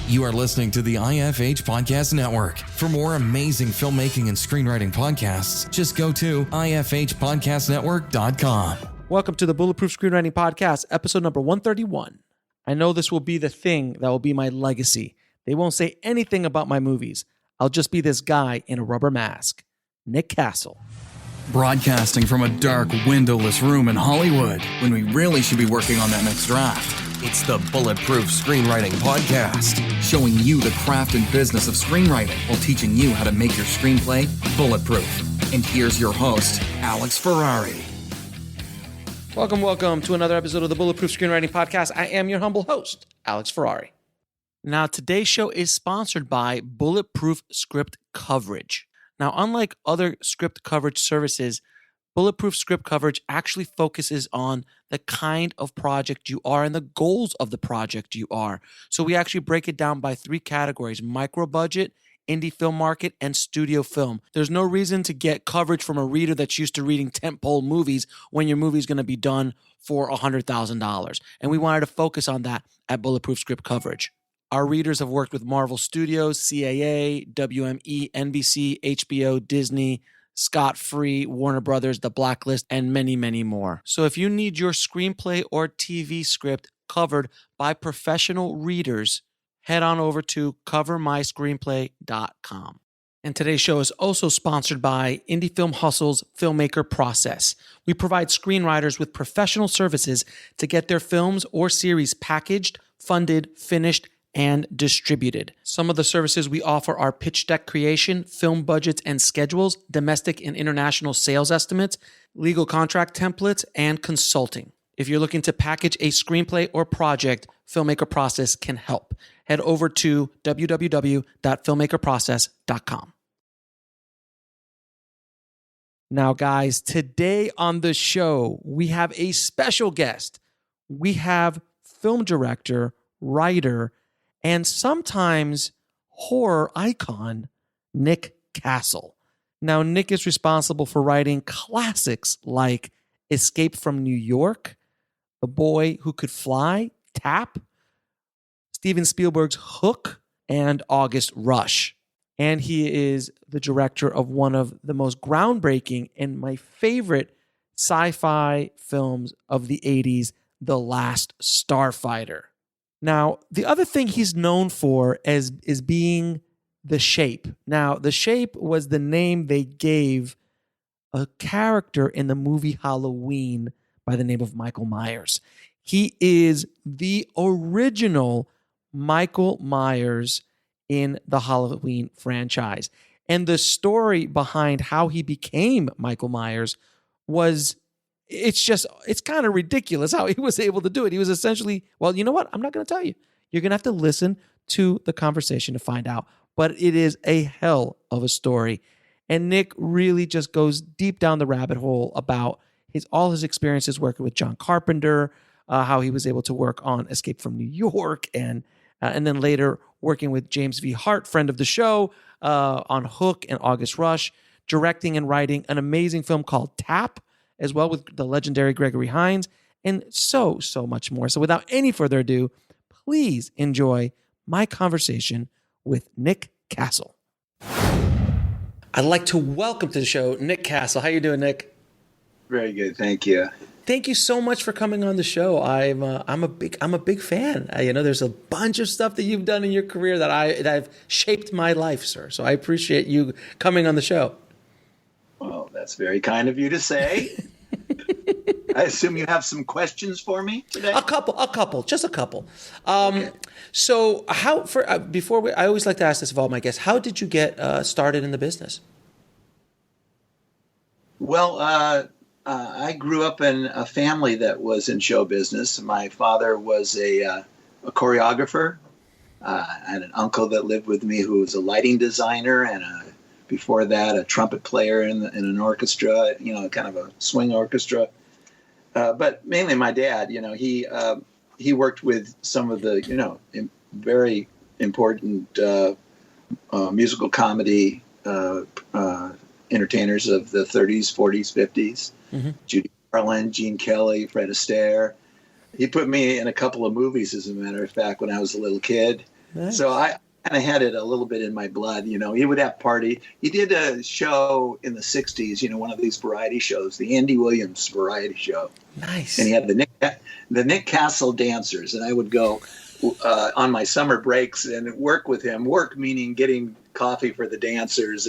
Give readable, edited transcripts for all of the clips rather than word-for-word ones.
You are listening to the IFH Podcast Network. For more amazing filmmaking and screenwriting podcasts, just go to ifhpodcastnetwork.com. Welcome to the Bulletproof Screenwriting Podcast, episode number 131. I know this will be the thing that will be my legacy. They won't say anything about my movies. I'll just be this guy in a rubber mask. Nick Castle. Broadcasting from a dark, windowless room in Hollywood, when we really should be working on that next draft. It's the Bulletproof Screenwriting Podcast, showing you the craft and business of screenwriting while teaching you how to make your screenplay bulletproof. And here's your host, Alex Ferrari. Welcome to another episode of the Bulletproof Screenwriting Podcast. I am your humble host, Alex Ferrari. Now, today's show is sponsored by Bulletproof Script Coverage. Now, unlike other script coverage services, Bulletproof Script Coverage actually focuses on the kind of project you are and the goals of the project you are. So we actually break it down by three categories: micro budget, indie film market, and studio film. There's no reason to get coverage from a reader that's used to reading tentpole movies when your movie's going to be done for $100,000. And we wanted to focus on that at Bulletproof Script Coverage. Our readers have worked with Marvel Studios, CAA, WME, NBC, HBO, Disney, Scott Free, Warner Brothers, The Blacklist, and many, many more. So if you need your screenplay or TV script covered by professional readers, head on over to covermyscreenplay.com. And today's show is also sponsored by Indie Film Hustle's Filmmaker Process. We provide screenwriters with professional services to get their films or series packaged, funded, finished, and distributed. Some of the services we offer are pitch deck creation, film budgets and schedules, domestic and international sales estimates, legal contract templates, and consulting. If you're looking to package a screenplay or project, Filmmaker Process can help. Head over to www.filmmakerprocess.com. Now, guys, today on the show, we have a special guest. We have film director, writer, and sometimes horror icon, Nick Castle. Now, Nick is responsible for writing classics like Escape from New York, The Boy Who Could Fly, Tap, Steven Spielberg's Hook, and August Rush. And he is the director of one of the most groundbreaking and my favorite sci-fi films of the 80s, The Last Starfighter. Now, the other thing he's known for is being The Shape. Now, The Shape was the name they gave a character in the movie Halloween by the name of Micheal Myers. He is the original Micheal Myers in the Halloween franchise. And the story behind how he became Micheal Myers was... It's kind of ridiculous how he was able to do it. He was essentially, well, you know what? I'm not going to tell you. You're going to have to listen to the conversation to find out. But it is a hell of a story. And Nick really just goes deep down the rabbit hole about all his experiences working with John Carpenter, how he was able to work on Escape from New York, and then later working with James V. Hart, friend of the show, on Hook and August Rush, directing and writing an amazing film called Tap, as well with the legendary Gregory Hines, and so much more. So without any further ado, please enjoy my conversation with Nick Castle. I'd like to welcome to the show Nick Castle. How you doing, Nick? Very good, thank you. Thank you so much for coming on the show. I'm a big fan. There's a bunch of stuff that you've done in your career that I've shaped my life, sir. So I appreciate you coming on the show. Well, that's very kind of you to say. I assume you have some questions for me today? A couple, just a couple. Okay. So I always like to ask this of all my guests, how did you get started in the business? Well, I grew up in a family that was in show business. My father was a choreographer. I had an uncle that lived with me who was a lighting designer, and before that, a trumpet player in an orchestra, kind of a swing orchestra. But mainly my dad, he worked with some of the, very important musical comedy entertainers of the 30s, 40s, 50s. Mm-hmm. Judy Garland, Gene Kelly, Fred Astaire. He put me in a couple of movies, as a matter of fact, when I was a little kid. Nice. So I kind of had it a little bit in my blood. He would have party. He did a show in the 60s, one of these variety shows, the Andy Williams variety show. Nice. And he had the Nick Castle dancers. And I would go on my summer breaks and work with him. Work meaning getting coffee for the dancers,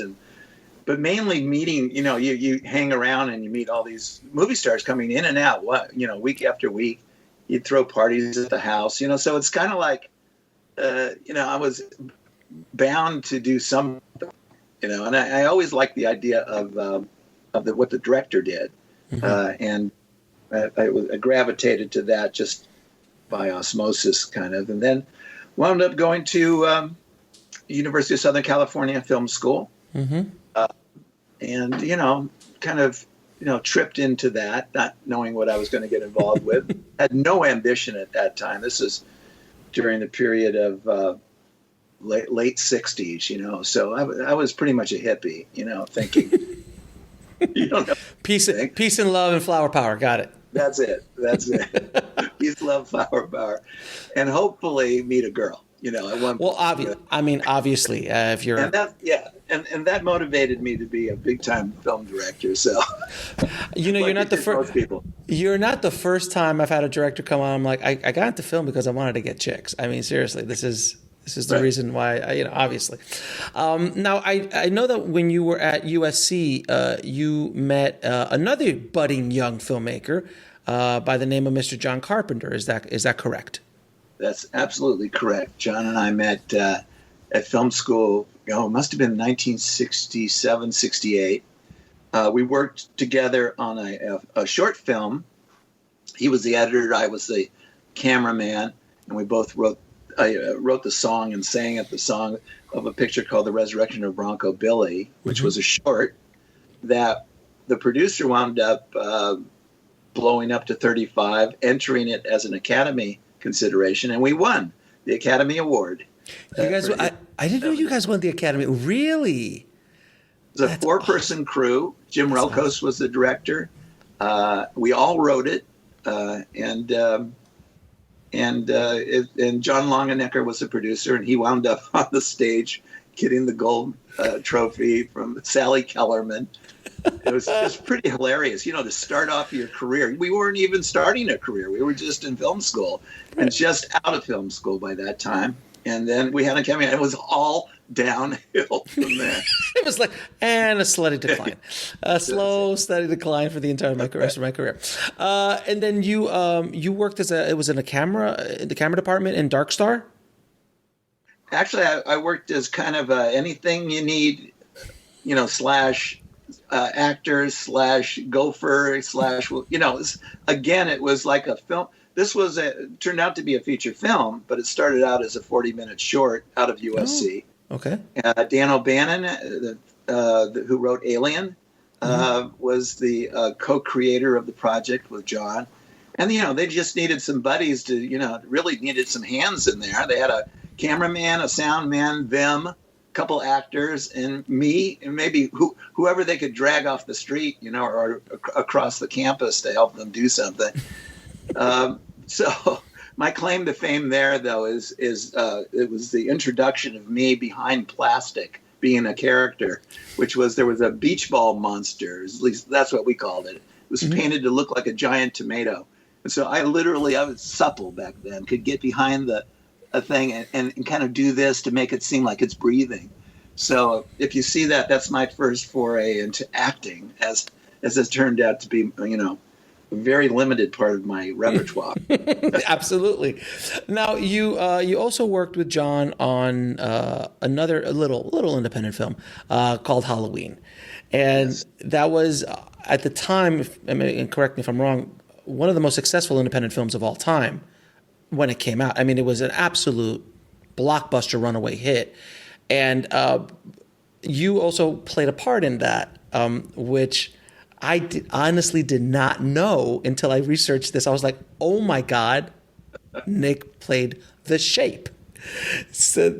but mainly meeting, you hang around and you meet all these movie stars coming in and out, week after week. You'd throw parties at the house, so it's kind of like, I was bound to do something, and I always liked the idea of what the director did. Mm-hmm. And I gravitated to that just by osmosis kind of, and then wound up going to University of Southern California Film School. Mm-hmm. And, kind of, tripped into that, not knowing what I was going to get involved with. Had no ambition at that time. This is during the period of late 60s, so I was pretty much a hippie, thinking, Peace and love and flower power. Got it. That's it. Peace, love, flower power. And hopefully meet a girl, at one point. Obviously, if you're... And that motivated me to be a big-time film director. So, you're not the first. Most people. You're not the first time I've had a director come on. I'm like, I got into film because I wanted to get chicks. I mean, seriously, this is the reason why. Obviously. Now, I know that when you were at USC, you met another budding young filmmaker by the name of Mr. John Carpenter. Is that correct? That's absolutely correct. John and I met at film school. It must have been 1967, 68. We worked together on a short film. He was the editor, I was the cameraman, and we both wrote the song and sang at the song of a picture called The Resurrection of Bronco Billy, which was a short that the producer wound up blowing up to 35, entering it as an Academy consideration, and we won the Academy Award. You guys, I didn't know you guys won the Academy. Really? It was a four-person crew. Jim Relkos was the director. We all wrote it, and John Longenecker was the producer, and he wound up on the stage getting the gold trophy from Sally Kellerman. It was just pretty hilarious, to start off your career. We weren't even starting a career. We were just in film school and just out of film school by that time. And then we had a cameo, and it was all downhill from there. It was like, and a steady decline. A slow, steady decline for the entire rest of my career. And then you worked it was in the camera department in Dark Star? Actually, I worked as kind of anything you need, slash actors, slash gopher, slash, again, it was like a film. This turned out to be a feature film, but it started out as a 40-minute short out of USC. Oh, okay. Dan O'Bannon, who wrote Alien, was the co-creator of the project with John. And, they just needed some buddies to, really needed some hands in there. They had a cameraman, a sound man, them, a couple actors, and me, and maybe whoever they could drag off the street, or across the campus to help them do something. So my claim to fame there, though, is it was the introduction of me behind plastic, being a character, there was a beach ball monster, at least that's what we called it. It was painted to look like a giant tomato. And so I was supple back then, could get behind a thing and kind of do this to make it seem like it's breathing. So if you see that, that's my first foray into acting, as it turned out to be, a very limited part of my repertoire. Absolutely. Now you also worked with John on another little independent film called Halloween, and that was at the time, and correct me if I'm wrong, one of the most successful independent films of all time when it came out. I mean, it was an absolute blockbuster runaway hit, and you also played a part in that, which I honestly did not know until I researched this. I was like, oh my God, Nick played the Shape. So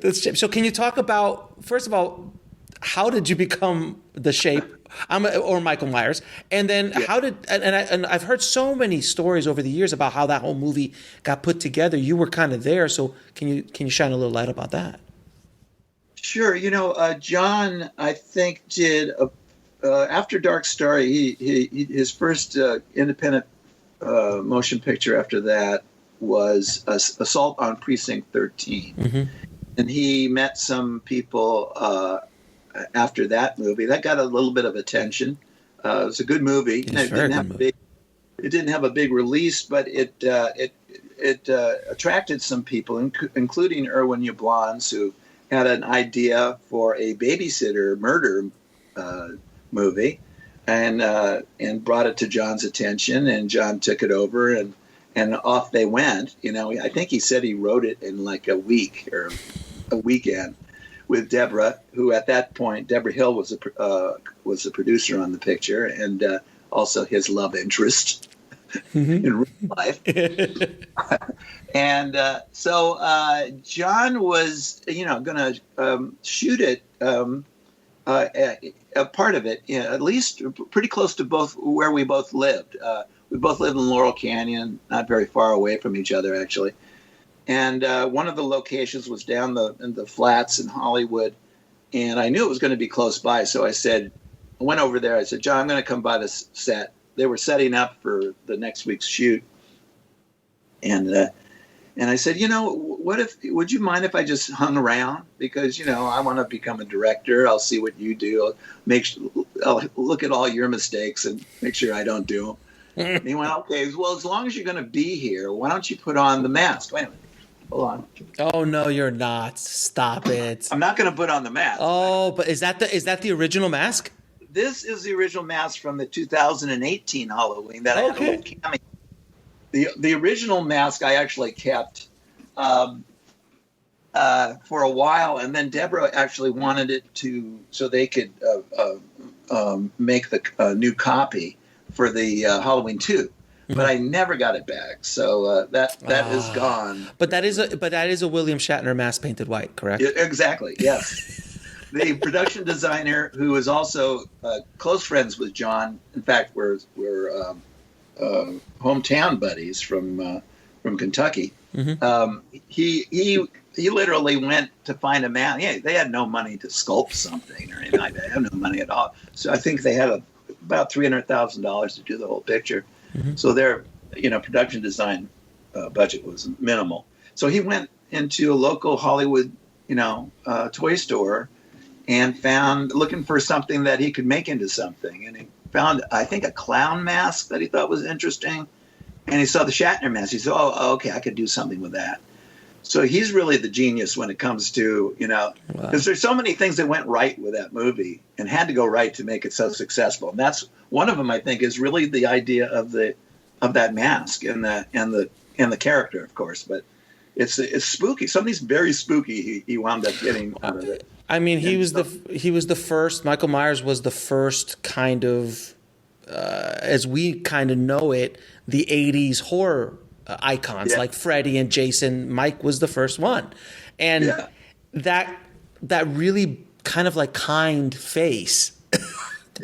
can you talk about, first of all, how did you become the Shape or Micheal Myers. And then how did and I've heard so many stories over the years about how that whole movie got put together. You were kind of there, so can you shine a little light about that? Sure. John, I think did after Dark Star. His first independent motion picture after that was Assault on Precinct 13. Mm-hmm. And he met some people after that movie. That got a little bit of attention. It was a good movie. It didn't have a big release, but it attracted some people, including Erwin Yablans, who had an idea for a babysitter murder movie, and brought it to John's attention, and John took it over, and off they went. I think he said he wrote it in like a week or a weekend with Deborah, who at that point, Deborah Hill was the producer on the picture, and also his love interest in real life. And so John was, going to shoot it, a part of it, at least pretty close to both where we both lived. We both lived in Laurel Canyon, not very far away from each other, actually. And one of the locations was down in the flats in Hollywood, and I knew it was going to be close by. So I went over there. I said, John, I'm going to come by this set. They were setting up for the next week's shoot, and I said, would you mind if I just hung around? Because, I want to become a director. I'll see what you do. I'll look at all your mistakes and make sure I don't do them. And he went, okay, well, as long as you're going to be here, why don't you put on the mask? Wait a minute. Hold on. Oh, no, you're not. Stop it. I'm not going to put on the mask. Oh, but is that the original mask? This is the original mask from the 2018 Halloween that I had a little cameo. The original mask I actually kept for a while, and then Deborah actually wanted it so they could make the new copy for the Halloween 2. But I never got it back, so that is gone. But that is a William Shatner mask painted white, correct? Yeah, exactly. Yes. The production designer, who is also close friends with John, in fact, we're hometown buddies from Kentucky. Mm-hmm. He literally went to find a mask. Yeah, they had no money to sculpt something or anything like that. They had no money at all. So I think they had about $300,000 to do the whole picture. Mm-hmm. So their, production design budget was minimal. So he went into a local Hollywood, toy store and looking for something that he could make into something. And he found, I think, a clown mask that he thought was interesting. And he saw the Shatner mask. He said, oh, okay, I could do something with that. So he's really the genius when it comes to, because there's so many things that went right with that movie and had to go right to make it so successful. And that's one of them, I think, is really the idea of that mask and the character, of course. But it's spooky. Something's very spooky he wound up getting out of it. I mean, he was the first. Micheal Myers was the first kind of, as we kind of know it, the 80s horror icons like Freddy and Jason. Mike was the first one, and that really kind of like kind face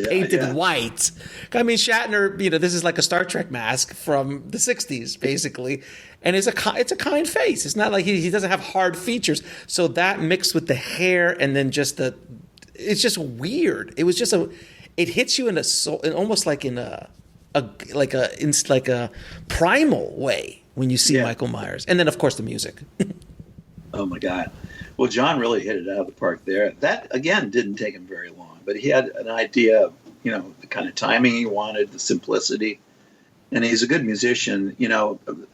painted white. I mean, Shatner, this is like a Star Trek mask from the 60s, basically. And it's a kind face. It's not like he doesn't have hard features. So that mixed with the hair and then just it's just weird. It was just it hits you in almost like in a primal way when you see Micheal Myers. And then of course the music. Oh my God. Well, John really hit it out of the park there. That again didn't take him very long, but he had an idea of, the kind of timing he wanted, the simplicity. And he's a good musician,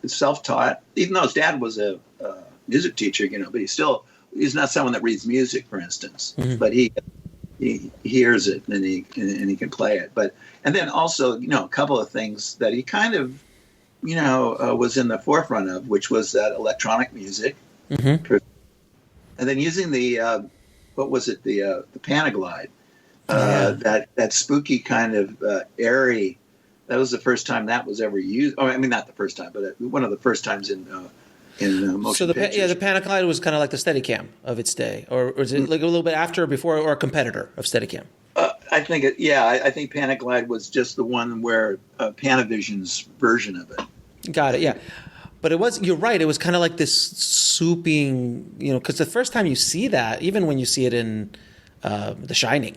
self-taught, even though his dad was a music teacher, but he's not someone that reads music, for instance, but he hears it and he can play it. And then also, a couple of things that he kind of, was in the forefront of, which was that electronic music. Mm-hmm. And then using the Panaglide, that spooky kind of airy. That was the first time that was ever used. Oh, I mean, not the first time, but one of the first times in motion pictures. The Panaglide was kind of like the Steadicam of its day, or is it like a little bit after or before, or a competitor of Steadicam? I think I think Panaglide was just the one where Panavision's version of it. Got it. Yeah. But you're right. It was kind of like this souping, because the first time you see that, even when you see it in The Shining,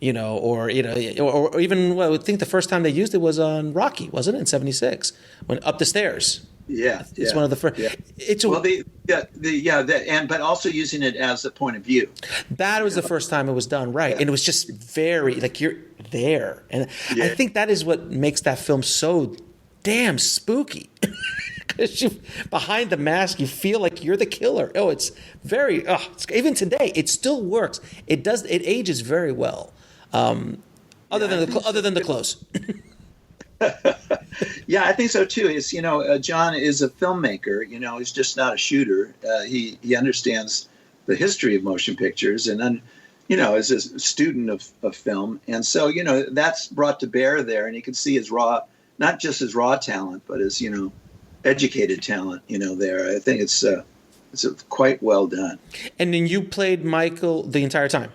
or even, well, I would think the first time they used it was on Rocky, wasn't it, in '76, when Up the Stairs. Yeah, it's one of the first. Yeah. It's but also using it as a point of view. That was the first time it was done right, and it was just very like you're there, and I think that is what makes that film so damn spooky. Because behind the mask, you feel like you're the killer. Oh, it's very. Even today, it still works. It does. It ages very well. Other than the clothes. Yeah, I think so too. It's John is a filmmaker. He's just not a shooter. He understands the history of motion pictures, and then is a student of film, and so that's brought to bear there, and you can see his not just his raw talent, but his educated talent. There, I think it's quite well done. And then you played Michael the entire time.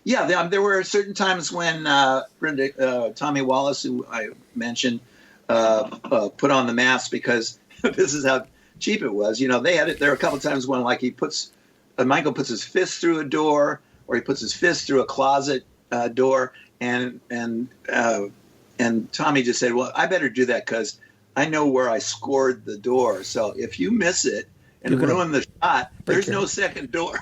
Yeah, there were certain times when Tommy Wallace, who I mentioned, put on the mask because this is how cheap it was. They had it. There were a couple of times when, like, Michael puts his fist through a door, or he puts his fist through a closet door, and Tommy just said, "Well, I better do that because I know where I scored the door. So if you miss it and ruin the shot, there's no second door."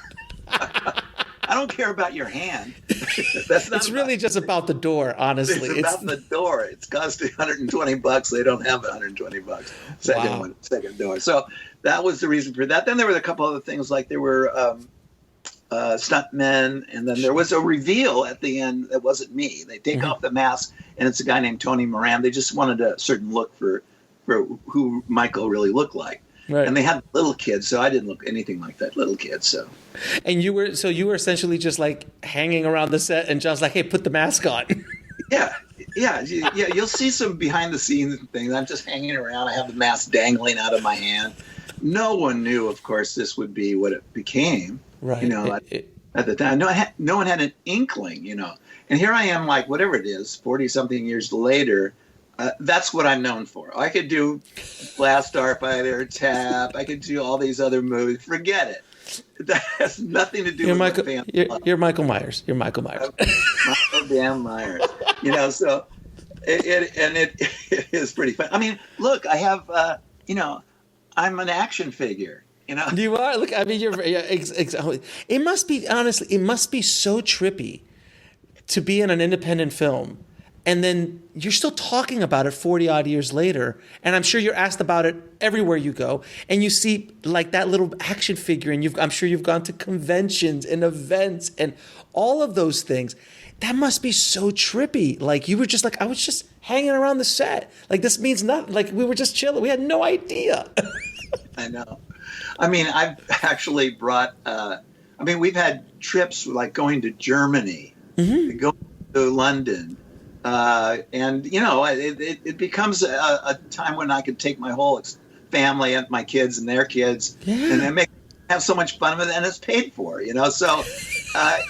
I don't care about your hand. It's really just about the door, honestly. It's about the door. It's costing $120. They don't have $120. Second door. So that was the reason for that. Then there were a couple other things, like there were stuntmen, and then there was a reveal at the end that wasn't me. They take off the mask, and it's a guy named Tony Moran. They just wanted a certain look for who Michael really looked like. Right. And they had little kids, so I didn't look anything like that little kid. So, and you were essentially just like hanging around the set, and John's like, "Hey, put the mask on." Yeah. You'll see some behind the scenes things. I'm just hanging around. I have the mask dangling out of my hand. No one knew, of course, this would be what it became. Right. At the time, no one had an inkling. And here I am, like whatever it is, 40-something years later. That's what I'm known for. I could do Last Starfighter, Tap. I could do all these other movies. Forget it. That has nothing to do with my family. You're Micheal Myers. You're Micheal Myers. Michael damn Myers. So it is pretty fun. I mean, look, I have, I'm an action figure. You are. Look, I mean, it must be, honestly, it must be so trippy to be in an independent film. And then you're still talking about it 40 odd years later. And I'm sure you're asked about it everywhere you go. And you see like that little action figure, and I'm sure you've gone to conventions and events and all of those things. That must be so trippy. Like you were just like, I was just hanging around the set. Like this means nothing. Like we were just chilling. We had no idea. I know. I mean, I've actually brought, we've had trips like going to Germany, going to London. And it becomes a time when I could take my whole family and my kids and their kids, and then have so much fun with it, and it's paid for. So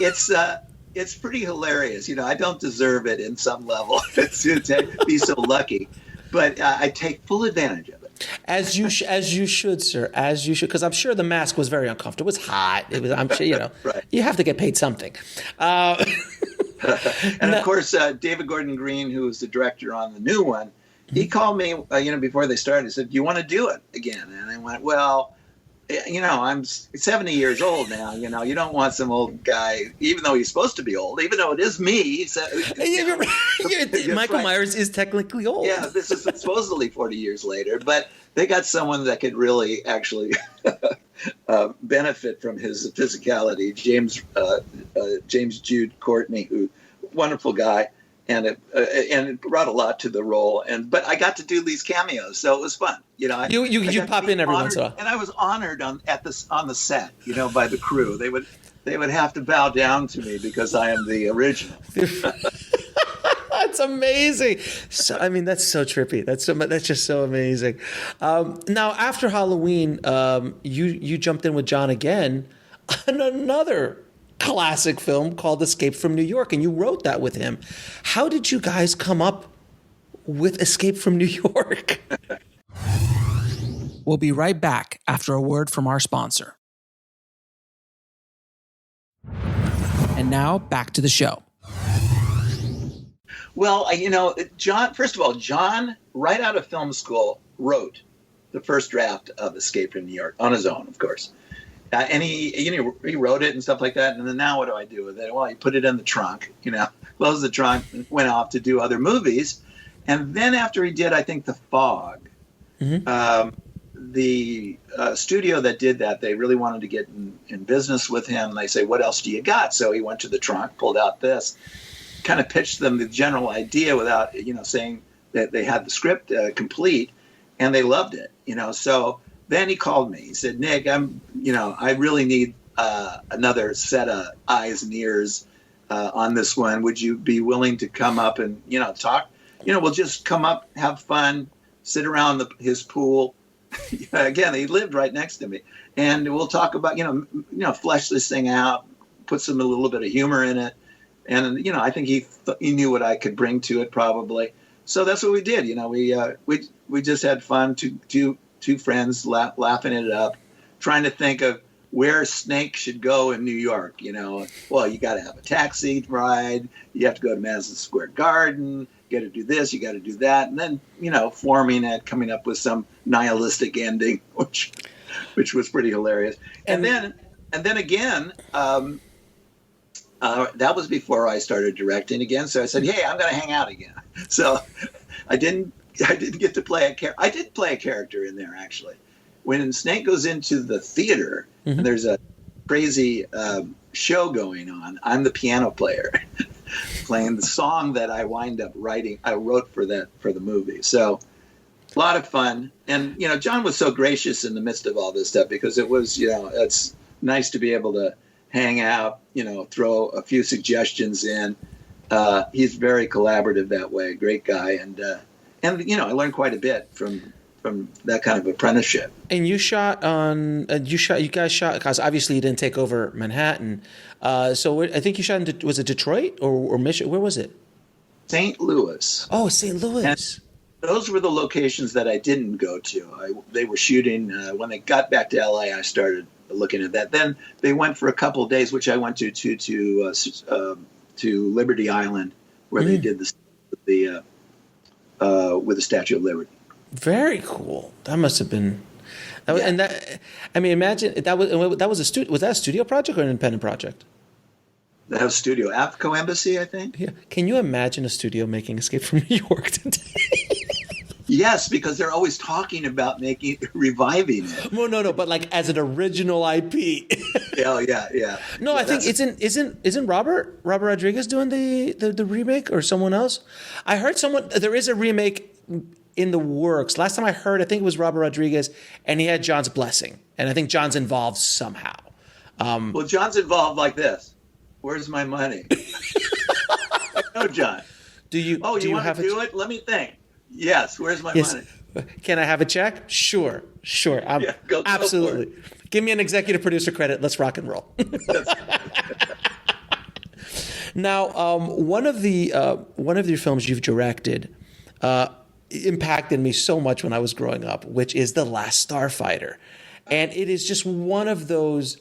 it's pretty hilarious. I don't deserve it in some level to be so lucky, but I take full advantage of it. As you should, sir. As you should, because I'm sure the mask was very uncomfortable. It was hot. I'm sure right. You have to get paid something. And of course, David Gordon Green, who was the director on the new one, he called me, before they started. He said, "Do you want to do it again?" And I went, "Well, I'm 70 years old now. You don't want some old guy, even though he's supposed to be old, even though it is me." Micheal Myers is technically old. Yeah, this is supposedly 40 years later, but they got someone that could really actually benefit from his physicality. James Jude Courtney, who wonderful guy, and it brought a lot to the role. But I got to do these cameos, so it was fun. You pop in every once in a while, and I was honored on the set, by the crew. They would have to bow down to me because I am the original. That's amazing. So, I mean, that's so trippy. That's just so amazing. Now, after Halloween, you jumped in with John again on another classic film called Escape from New York, and you wrote that with him. How did you guys come up with Escape from New York? We'll be right back after a word from our sponsor. And now back to the show. Well, John, first of all, John, right out of film school, wrote the first draft of Escape from New York on his own, of course. And he wrote it and stuff like that. And then now what do I do with it? Well, he put it in the trunk, closed the trunk, and went off to do other movies. And then after he did, I think, The Fog, the studio that did that, they really wanted to get in business with him. They say, what else do you got? So he went to the trunk, pulled out this, kind of pitched them the general idea without, saying that they had the script complete, and they loved it, So then he called me. He said, Nick, I really need another set of eyes and ears on this one. Would you be willing to come up and, talk? We'll just come up, have fun, sit around his pool. Again, he lived right next to me, and we'll talk about, flesh this thing out, put a little bit of humor in it. And, I think he knew what I could bring to it probably. So that's what we did. We just had fun, two friends laughing it up, trying to think of where Snake should go in New York. Well, you got to have a taxi ride. You have to go to Madison Square Garden. You got to do this. You got to do that. And then, forming it, coming up with some nihilistic ending, which was pretty hilarious. And then again, that was before I started directing again. So I said, hey, I'm going to hang out again. So I didn't get to play a character. I did play a character in there, actually. When Snake goes into the theater, and there's a crazy show going on, I'm the piano player playing the song that I wind up writing. I wrote for the movie. So a lot of fun. And, John was so gracious in the midst of all this stuff, because it was, it's nice to be able to hang out, throw a few suggestions in. He's very collaborative that way. Great guy. And I learned quite a bit from that kind of apprenticeship. And you guys shot, because obviously you didn't take over Manhattan. So I think you shot in, was it Detroit or Michigan? Where was it? St. Louis. Oh, St. Louis. And those were the locations that I didn't go to. They were shooting, when they got back to LA, I started looking at that. Then they went for a couple of days, which I went to Liberty Island, where they did with the Statue of Liberty. Very cool. That must have been. Imagine that was a studio. Was that a studio project or an independent project? That was studio. AFCO Embassy, I think. Yeah. Can you imagine a studio making Escape from New York today? Yes, because they're always talking about reviving it. Well, no, but like as an original IP. Yeah. No, I think isn't Robert Rodriguez doing the remake, or someone else? I heard there is a remake in the works. Last time I heard, I think it was Robert Rodriguez, and he had John's blessing, and I think John's involved somehow. Well, John's involved like this. Where's my money? I know, John. Do you want to do it? Let me think. Yes. Where's my money? Can I have a check? Sure. Absolutely. Go for it. Give me an executive producer credit. Let's rock and roll. Now, one of your films you've directed impacted me so much when I was growing up, which is The Last Starfighter, and it is just one of those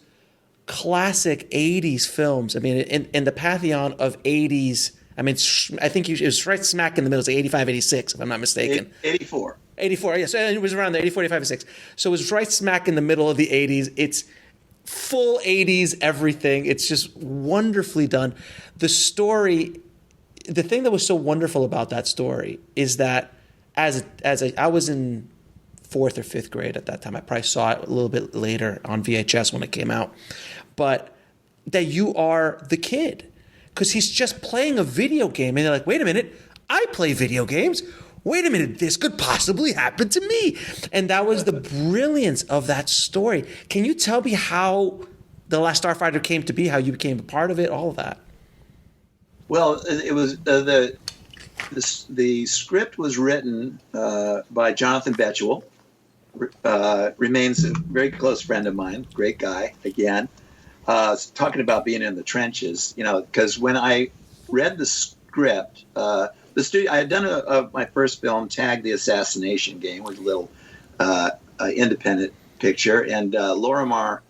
classic '80s films. I mean, in the pantheon of '80s. I mean, I think it was right smack in the middle. It's 85, 86, if I'm not mistaken. 84. 84, yes. It was around there, 84, 85, 86. So it was right smack in the middle of the 80s. It's full 80s everything. It's just wonderfully done. The story, the thing that was so wonderful about that story is that I was in 4th or 5th grade at that time. I probably saw it a little bit later on VHS when it came out. But that you are the kid. Because he's just playing a video game, and they're like, wait a minute, I play video games. Wait a minute, this could possibly happen to me. And that was the brilliance of that story. Can you tell me how The Last Starfighter came to be, how you became a part of it, all of that? Well, it was the script was written by Jonathan Betchwell, remains a very close friend of mine, great guy, again. talking about being in the trenches, because when I read the script, the studio, I had done my first film, Tag the Assassination Game, was a little independent picture, and Lorimar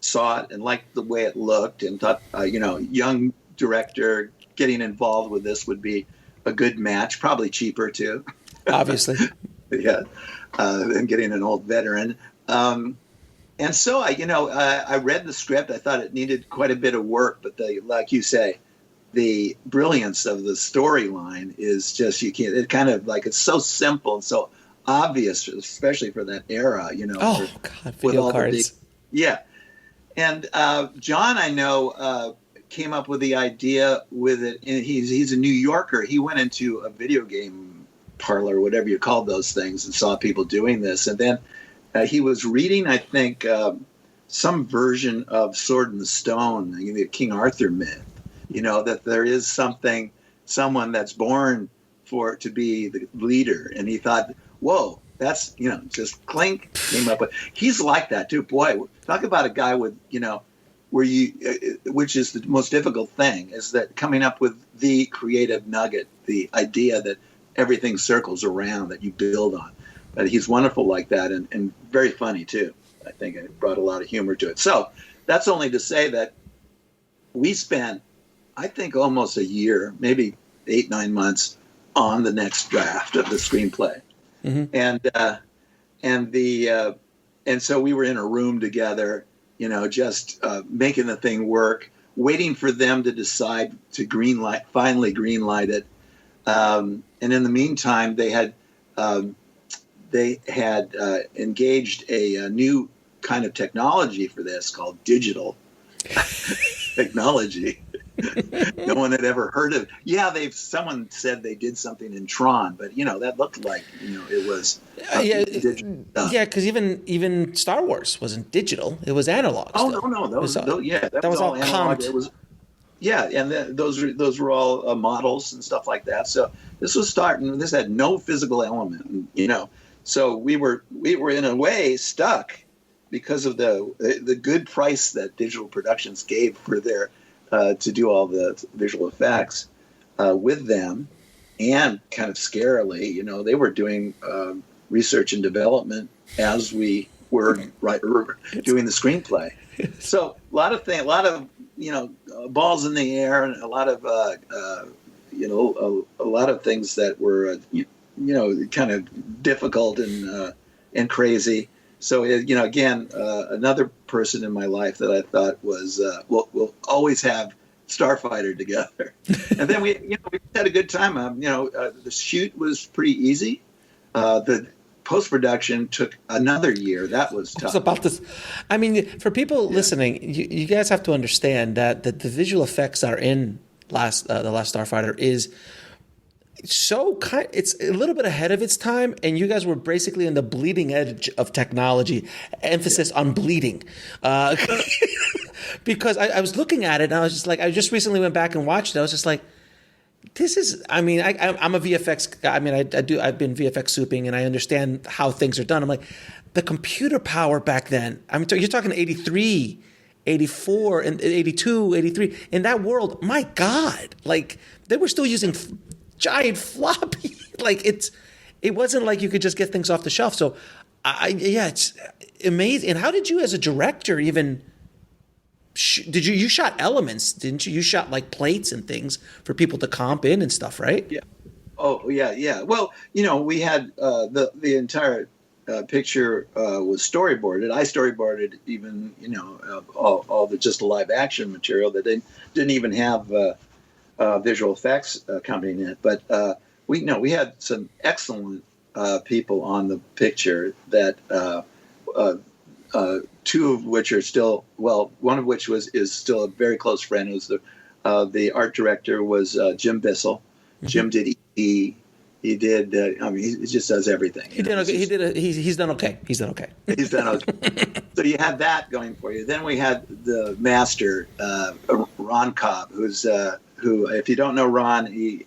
saw it and liked the way it looked and thought, young director getting involved with this would be a good match, probably cheaper too. Obviously. Yeah, than getting an old veteran. And so I read the script. I thought it needed quite a bit of work, but like you say, the brilliance of the storyline is just, you can't, it kind of like, it's so simple and so obvious, especially for that era, Oh, God, video cards. Yeah. And John, I know, came up with the idea with it. And he's a New Yorker. He went into a video game parlor, whatever you call those things, and saw people doing this. And then he was reading, I think, some version of Sword in the Stone, the King Arthur myth, that there is someone that's born to be the leader. And he thought, whoa, that's, just clink, came up with. He's like that too. Boy, talk about a guy with, which is the most difficult thing, is that coming up with the creative nugget, the idea that everything circles around, that you build on. But he's wonderful like that, and very funny too. I think it brought a lot of humor to it. So that's only to say that we spent, I think, almost a year, maybe 8-9 months on the next draft of the screenplay. Mm-hmm. And so we were in a room together, just making the thing work, waiting for them to decide to finally greenlight it. And in the meantime, they had engaged a new kind of technology for this called digital technology. No one had ever heard of it. Yeah, someone said they did something in Tron, but that looked like it was digital stuff. Yeah, because even Star Wars wasn't digital; it was analog. Oh no, that was all analog. It was, and those were all models and stuff like that. So this was starting. This had no physical element, So we were in a way stuck because of the good price that digital productions gave for their to do all the visual effects with them, and kind of scarily, they were doing research and development as we were doing the screenplay. So a lot of balls in the air, and a lot of a lot of things that were kind of difficult and crazy. So again, another person in my life that I thought was we'll always have Starfighter together. And then we had a good time. The shoot was pretty easy. The post-production took another year. That was tough. It's about this. I mean, for people listening, you guys have to understand that the visual effects are in the Last Starfighter is so it's a little bit ahead of its time, and you guys were basically in the bleeding edge of technology, emphasis on bleeding. Because I was looking at it, and I was just like, I just recently went back and watched it. I was just like, this is, I mean, I'm a VFX guy. I mean, I've been VFX souping, and I understand how things are done. I'm like, the computer power back then, you're talking 83, 84, and 82, 83. In that world, my God, like, they were still using giant floppy. Like, it wasn't like you could just get things off the shelf. So, it's amazing. And how did you, as a director, even... you shot elements, didn't you? You shot like plates and things for people to comp in and stuff, right? Yeah. Oh, yeah. Well, we had the entire picture was storyboarded. I storyboarded even, all the just live action material that didn't even have visual effects accompanying it. But we had some excellent people on the picture that. Two of which are still, one of which is still a very close friend. Who's the art director was Jim Bissell. Mm-hmm. Jim did E.T. He did. He just does everything. He did okay. He's done okay. He's done okay. He's done okay. So you had that going for you. Then we had the master, Ron Cobb, who, if you don't know Ron, he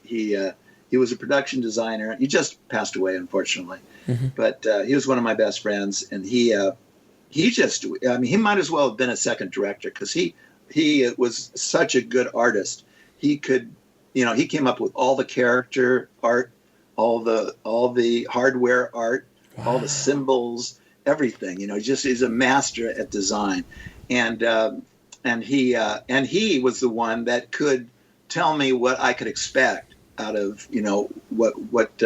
was a production designer. He just passed away, unfortunately. Mm-hmm. But he was one of my best friends, and he might as well have been a second director, because he he was such a good artist. He could, he came up with all the character art, all the hardware art, all the symbols, everything. Just he's a master at design, and he was the one that could tell me what I could expect out of what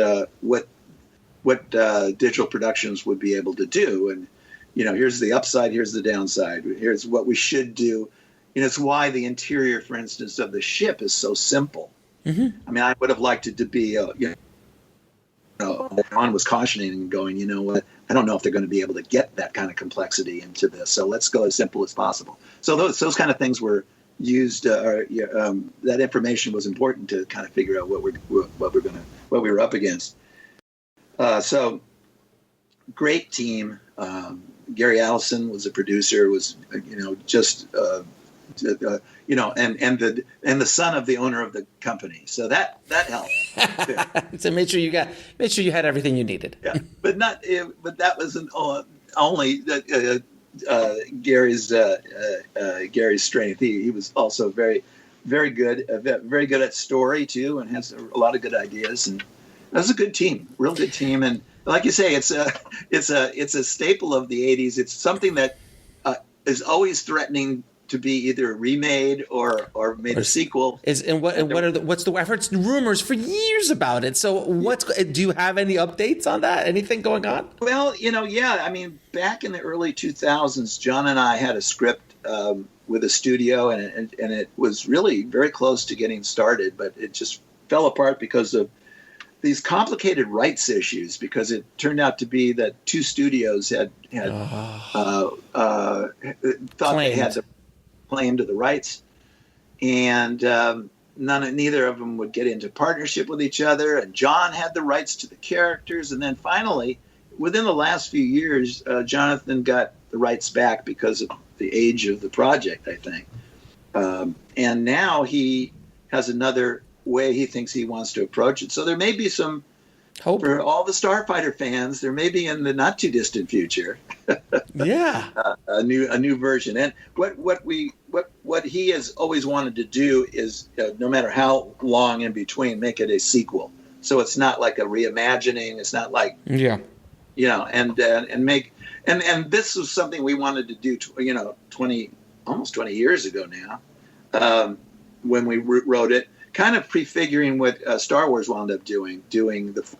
digital productions would be able to do, and here's the upside, here's the downside, here's what we should do. It's why the interior, for instance, of the ship is so simple. Mm-hmm. I mean, I would have liked it to be, Ron was cautioning and going, what, I don't know if they're going to be able to get that kind of complexity into this. So let's go as simple as possible. So those kind of things were used. That information was important to kind of figure out what we were up against. So great team. Gary Allison was a producer. Was and the son of the owner of the company. So that helped. So make sure you had everything you needed. Yeah, but that wasn't only Gary's strength. He was also very, very good at story too, and has a lot of good ideas. And that was a good team, real good team. And like you say, it's a staple of the '80s. It's something that is always threatening to be either remade or made a sequel. I've heard rumors for years about it. So do you have any updates on that? Anything going on? Well, I mean, back in the early 2000s, John and I had a script with a studio, and it was really very close to getting started, but it just fell apart because of these complicated rights issues, because it turned out to be that two studios had thought they had to claim to the rights, and neither of them would get into partnership with each other. And John had the rights to the characters, and then finally, within the last few years, Jonathan got the rights back because of the age of the project, I think. And now he has another way he thinks he wants to approach it. So there may be some hope for all the Starfighter fans. There may be in the not too distant future. a new version. And what he has always wanted to do is, no matter how long in between, make it a sequel. So it's not like a reimagining. It's not like and this was something we wanted to do. Almost 20 years ago now, when we wrote it. Kind of prefiguring what Star Wars wound up doing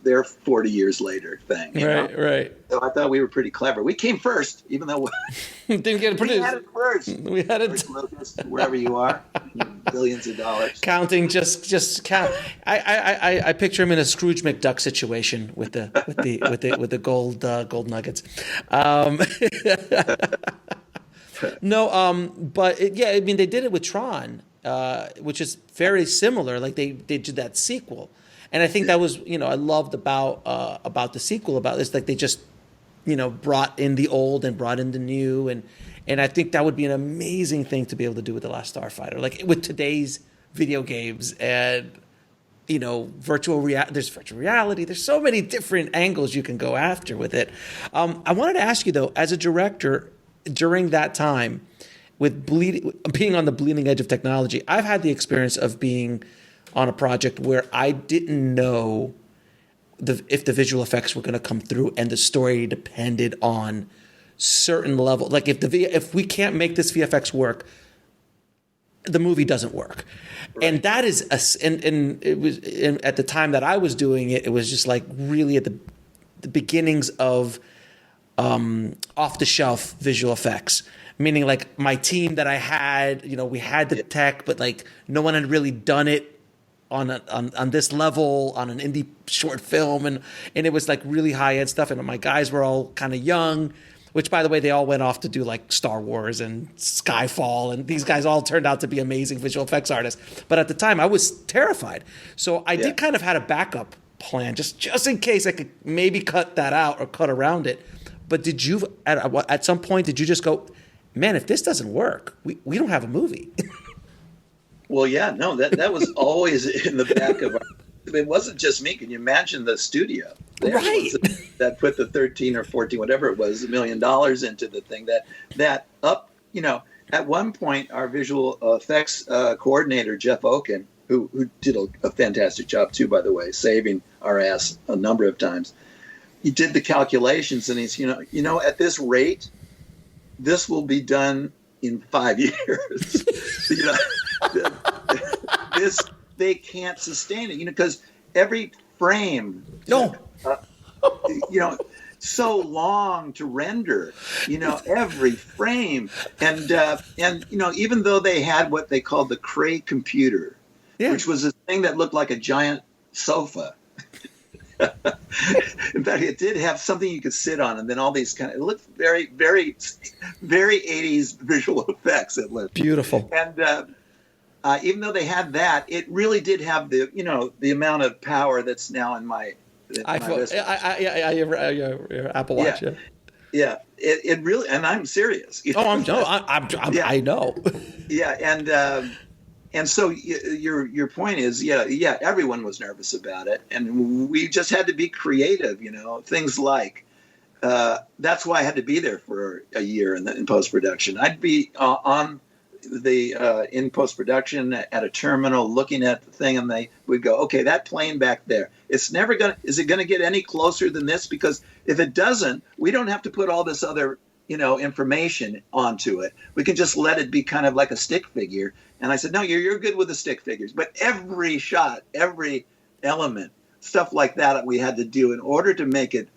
their 40 years later thing. Right. So I thought we were pretty clever. We came first, even though we didn't get it produced. We had it first. We had it Lucas, wherever you are, billions of dollars. Counting, just count. I picture him in a Scrooge McDuck situation with the gold nuggets. But I mean, they did it with Tron. Which is very similar. Like they did that sequel, and I think that was I loved about the sequel about this. Like they just brought in the old and brought in the new, and I think that would be an amazing thing to be able to do with the Last Starfighter, like with today's video games and virtual reality. There's virtual reality. There's so many different angles you can go after with it. I wanted to ask you though, as a director during that time. With being on the bleeding edge of technology, I've had the experience of being on a project where I didn't know if the visual effects were going to come through, and the story depended on certain level. Like if we can't make this VFX work, the movie doesn't work. Right. And that is and it was at the time that I was doing it, it was just like really at the beginnings of off the shelf visual effects. Meaning like my team that I had, we had the tech, but like no one had really done it on this level on an indie short film, and it was like really high end stuff. And my guys were all kind of young, which by the way, they all went off to do like Star Wars and Skyfall, and these guys all turned out to be amazing visual effects artists. But at the time, I was terrified, so I did kind of had a backup plan just in case I could maybe cut that out or cut around it. But did you at some point did you just go, man, if this doesn't work, we don't have a movie? Well, yeah, no, that was always in the back of our. It wasn't just me. Can you imagine the studio? Right. That put the 13 or 14, whatever it was, $1 million into the thing. That up, at one point, our visual effects coordinator, Jeff Oken, who did a fantastic job too, by the way, saving our ass a number of times. He did the calculations, and he's, at this rate, this will be done in 5 years. They can't sustain it, because every frame, so long to render, every frame, and even though they had what they called the Cray computer, which was a thing that looked like a giant sofa. In fact, it did have something you could sit on, and then all these it looked very, very, very 80s visual effects. It looked beautiful. And even though they had that, it really did have the amount of power that's now in my iPhone, your Apple Watch. Yeah. It really, and I'm serious. I know. Yeah, and so your point is, everyone was nervous about it, and we just had to be creative. Things like that's why I had to be there for a year in post production. I'd be on the in post production at a terminal, looking at the thing, and they would go, "Okay, that plane back there. Is it gonna get any closer than this? Because if it doesn't, we don't have to put all this other information onto it. We can just let it be kind of like a stick figure." And I said, "No, you're good with the stick figures, but every shot, every element, stuff like that we had to do in order to make it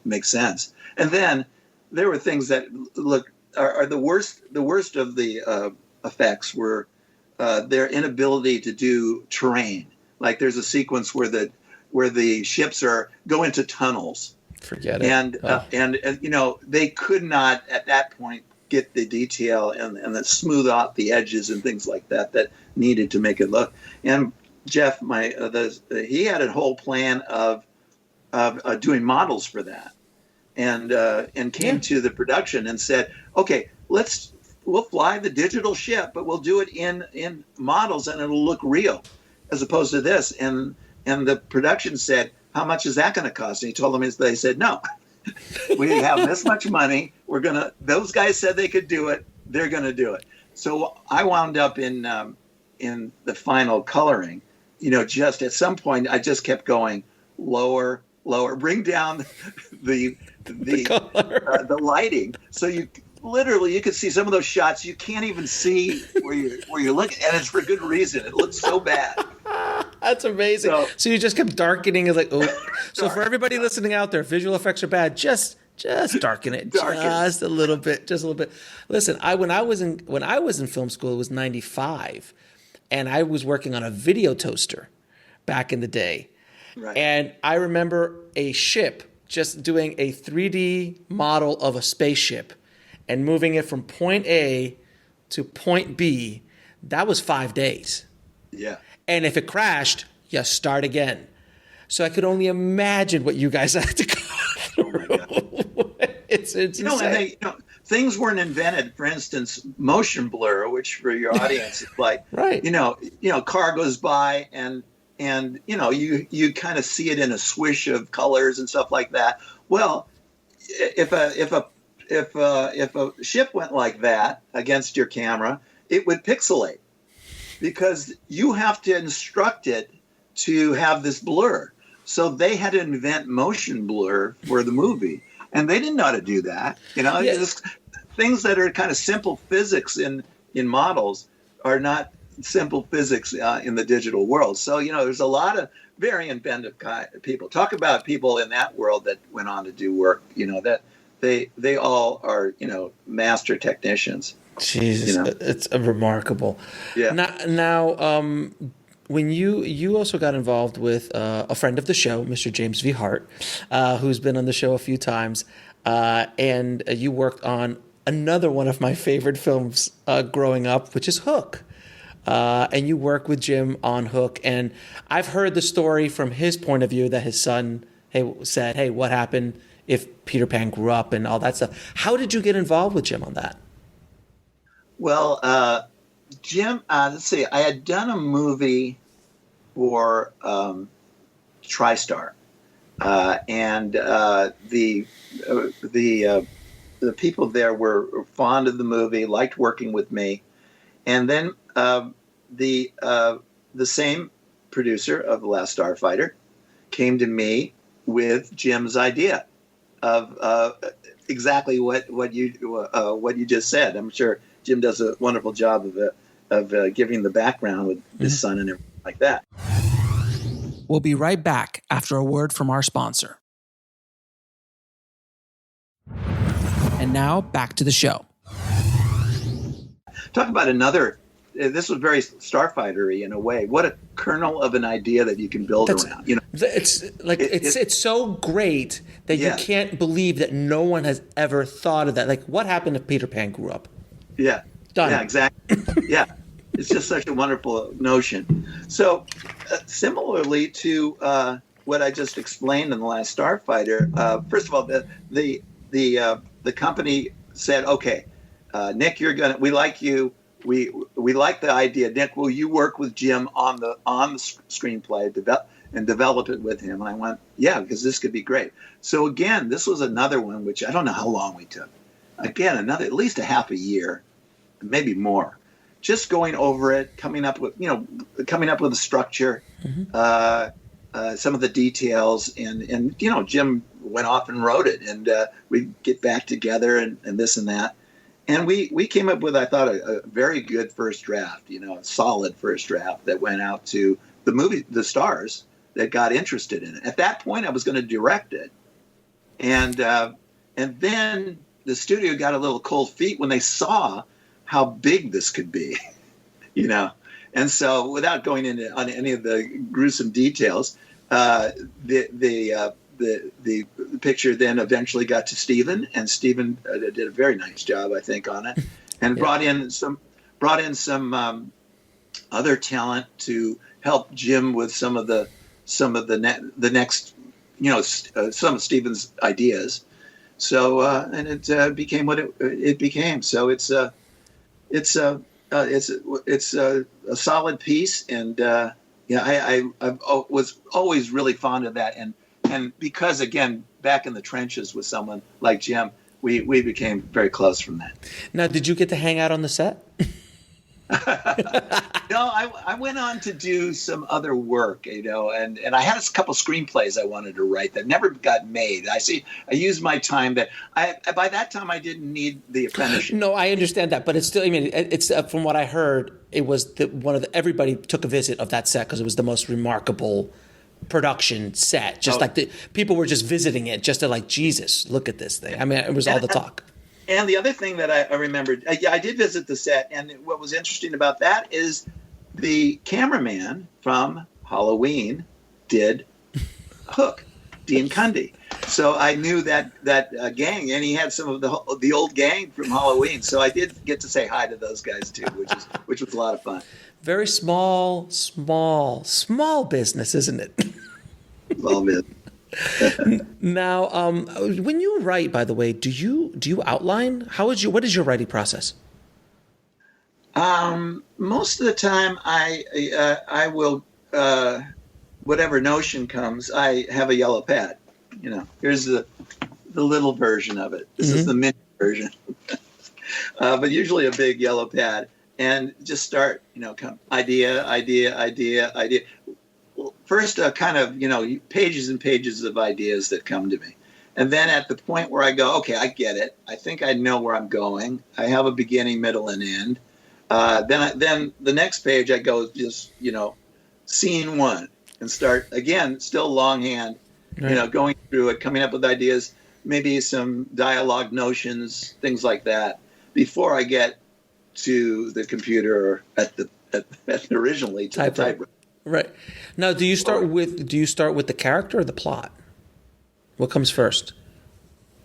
make sense." And then there were things that are the worst. The worst of the effects were their inability to do terrain. Like there's a sequence where the ships go into tunnels. Forget it. And they could not at that point get the detail and then smooth out the edges and things like that needed to make it look. And Jeff, he had a whole plan of doing models for that, and came to the production and said, "Okay, we'll fly the digital ship, but we'll do it in models, and it'll look real, as opposed to this." And the production said, "How much is that going to cost?" And he told them, they said, "No, we have this much money. Those guys said they could do it. They're going to do it." So I wound up in the final coloring. Just at some point, I just kept going lower, bring down the lighting. So you could see some of those shots. You can't even see where you're looking, and it's for good reason. It looks so bad. That's amazing. So you just kept darkening. It's like, So for everybody listening out there, visual effects are bad. Just darken it just a little bit. Listen, when I was in film school, it was 95, and I was working on a video toaster back in the day. Right. And I remember a ship, just doing a 3D model of a spaceship and moving it from point A to point B. That was 5 days. Yeah. And if it crashed, you start again. So I could only imagine what you guys had to go through. It's insane. And things weren't invented. For instance, motion blur, which for your audience is like, right. Car goes by and you kind of see it in a swish of colors and stuff like that. Well, if a ship went like that against your camera, it would pixelate, because you have to instruct it to have this blur. So they had to invent motion blur for the movie, and they didn't know how to do that. Just things that are kind of simple physics in models are not simple physics in the digital world. So there's a lot of very inventive people. Talk about people in that world that went on to do work. That they all are master technicians. Jesus, it's remarkable. Yeah. Now, when you also got involved with a friend of the show, Mr. James V. Hart, who's been on the show a few times, and you worked on another one of my favorite films growing up, which is Hook. And you work with Jim on Hook, and I've heard the story from his point of view that his son said, "Hey, what happened if Peter Pan grew up?" and all that stuff. How did you get involved with Jim on that? Well, Jim, let's see. I had done a movie for TriStar, and the the people there were fond of the movie, liked working with me. And then the same producer of The Last Starfighter came to me with Jim's idea of exactly what you just said. I'm sure Jim does a wonderful job of giving the background with his son and everything like that. We'll be right back after a word from our sponsor. And now back to the show. Talk about another. This was very Starfighter-y in a way. What a kernel of an idea that you can build around. You know, it's like it's so great that you can't believe that no one has ever thought of that. Like, what happened if Peter Pan grew up? Yeah. Done. Yeah, exactly. Yeah. It's just such a wonderful notion. So, similarly to what I just explained in The Last Starfighter, first of all, the company said, "Okay, Nick, we like you. We like the idea. Nick, will you work with Jim on the screenplay and develop it with him?" And I went, "Yeah, because this could be great." So again, this was another one which I don't know how long we took. Again, at least a half a year, maybe more. Just going over it, coming up with a structure, some of the details, and Jim went off and wrote it, and we'd get back together and this and that, and we came up with, I thought, a very good first draft, a solid first draft that went out to the stars that got interested in it. At that point, I was going to direct it, and then the studio got a little cold feet when they saw how big this could be, And so, without going into on any of the gruesome details, the picture then eventually got to Stephen, and Stephen did a very nice job, I think, on it, and brought in some other talent to help Jim with some of the next, some of Stephen's ideas. So and it became what it became. So it's a solid piece, and I was always really fond of that, and because again, back in the trenches with someone like Jim, we became very close from that. Now, did you get to hang out on the set? No, I went on to do some other work, and I had a couple screenplays I wanted to write that never got made. I used my time by that time I didn't need the apprenticeship. No, I understand that, but it's still, it's from what I heard, it was everybody took a visit of that set because it was the most remarkable production set. Just people were just visiting it just to like, Jesus, look at this thing. It was all the talk. And the other thing that I remembered, I did visit the set, and what was interesting about that is the cameraman from Halloween did Hook, Dean Cundy. So I knew that gang, and he had some of the old gang from Halloween. So I did get to say hi to those guys too, which was a lot of fun. Very small business, isn't it? Small business. Now, when you write, by the way, do you outline? What is your writing process? Most of the time, I will whatever notion comes, I have a yellow pad. Here's the little version of it. This is the mini version, but usually a big yellow pad, and just start. Idea. First, kind of, pages and pages of ideas that come to me. And then at the point where I go, okay, I get it. I think I know where I'm going. I have a beginning, middle, and end. Then the next page, I go just, scene one, and start, again, still longhand, right. Going through it, coming up with ideas, maybe some dialogue notions, things like that, before I get to the computer or originally to the typewriter. Right. Now, do you start with the character or the plot? What comes first?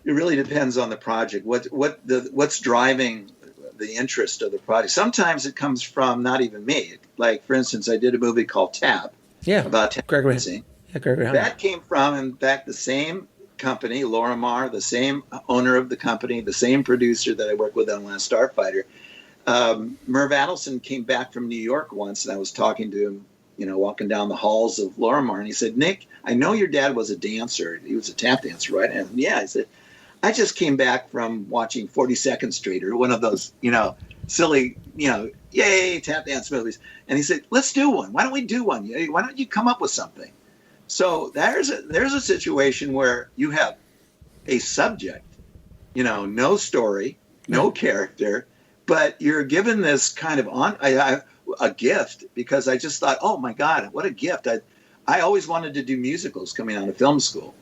It really depends on the project. What's driving the interest of the project? Sometimes it comes from not even me. Like, for instance, I did a movie called Tab. Yeah. About tap dancing. Yeah, Gregory. That came from, in fact, the same company, Lorimar, the same owner of the company, the same producer that I worked with on Last Starfighter. Merv Adelson came back from New York once, and I was talking to him, walking down the halls of Lorimar, and he said, "Nick, I know your dad was a dancer. He was a tap dancer, right?" And yeah, I said, I just came back from watching 42nd Street or one of those, silly, yay, tap dance movies. And he said, let's do one. Why don't we do one? Why don't you come up with something? So there's a situation where you have a subject, no story, no character, but you're given this kind of a gift, because I just thought, oh my God, what a gift. I always wanted to do musicals coming out of film school.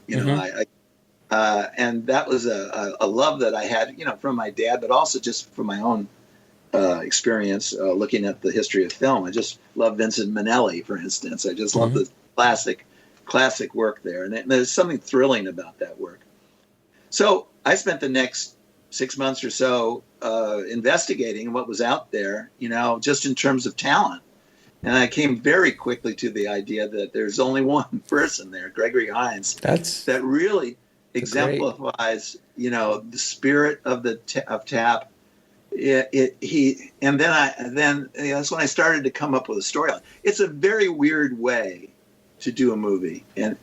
And that was a love that I had, from my dad, but also just from my own experience looking at the history of film. I just love Vincent Minnelli, for instance. I just love the classic work there. And there's something thrilling about that work. So I spent the next 6 months or so investigating what was out there, just in terms of talent. And I came very quickly to the idea that there's only one person there, Gregory Hines, that really exemplifies, the spirit of TAP. Then that's when I started to come up with a storyline. It's a very weird way to do a movie, and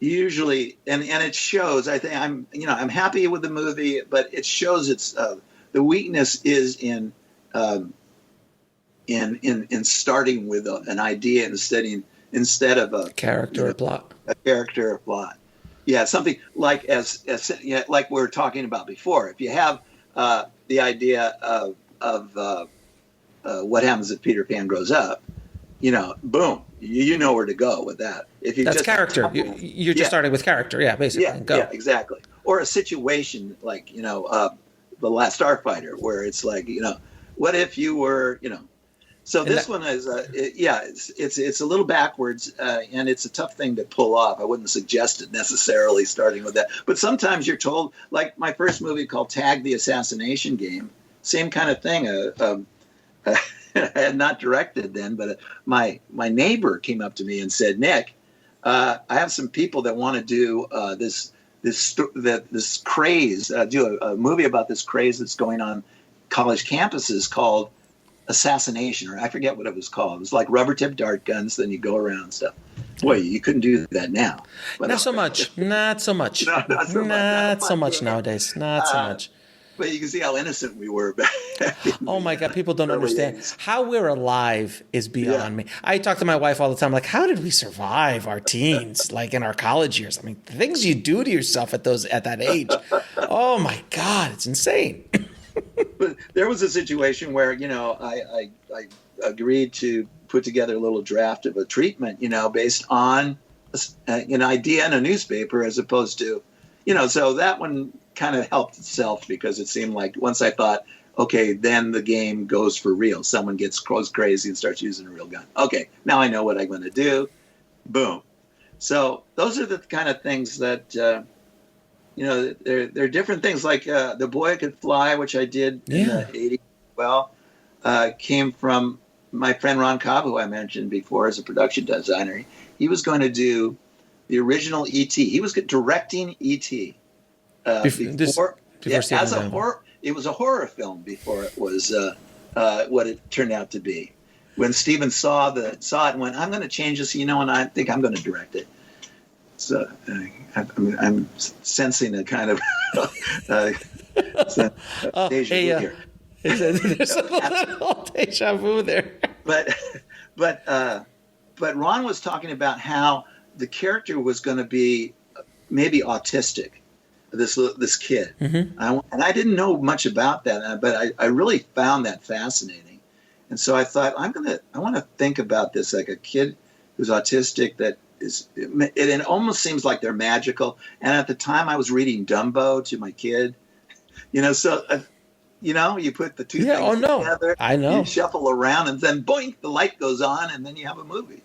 usually, and it shows. I think I'm happy with the movie, but it shows the weakness is in starting with an idea instead of a character or plot. A character or plot. Yeah, something like like we were talking about before. If you have the idea of what happens if Peter Pan grows up, boom, you know where to go with that. If you that's just character. You're just starting with character. Yeah, basically. Yeah, exactly. Or a situation like the Last Starfighter, where it's like what if you were So this one is, it's a little backwards, and it's a tough thing to pull off. I wouldn't suggest it necessarily starting with that. But sometimes you're told, like my first movie called Tag the Assassination Game, same kind of thing. I had not directed then, but my neighbor came up to me and said, Nick, I have some people that want to do this craze, do a movie about this craze that's going on college campuses called Assassination, or I forget what it was called. It was like rubber tip dart guns, then you go around and stuff. Boy, you couldn't do that now. But not so much. Not so much. Not so much nowadays. Not so much. But you can see how innocent we were back. Oh my God, people don't understand. Days. How we're alive is beyond me. I talk to my wife all the time, like, how did we survive our teens, like in our college years? I mean, the things you do to yourself at that age. Oh my God, it's insane. But there was a situation where, I agreed to put together a little draft of a treatment, based on an idea in a newspaper, as opposed to, so that one kind of helped itself, because it seemed like once I thought, okay, then the game goes for real. Someone goes crazy and starts using a real gun. Okay, now I know what I'm going to do. Boom. So those are the kind of things that, they're different things. Like The Boy Could Fly, which I did in the 80s. Well, came from my friend Ron Cobb, who I mentioned before as a production designer. He was going to do the original E.T. He was directing E.T. Before as a horror. It was a horror film before it was what it turned out to be. When Steven saw it and went, I'm going to change this, and I think I'm going to direct it. So I'm sensing a kind of deja vu here. There's a little deja vu there. But Ron was talking about how the character was going to be maybe autistic, this kid. Mm-hmm. And I didn't know much about that, but I really found that fascinating. And so I thought, I want to think about this, like a kid who's autistic that it almost seems like they're magical. And at the time I was reading Dumbo to my kid, so you put the two things together. I know. You shuffle around, and then boink, the light goes on, and then you have a movie.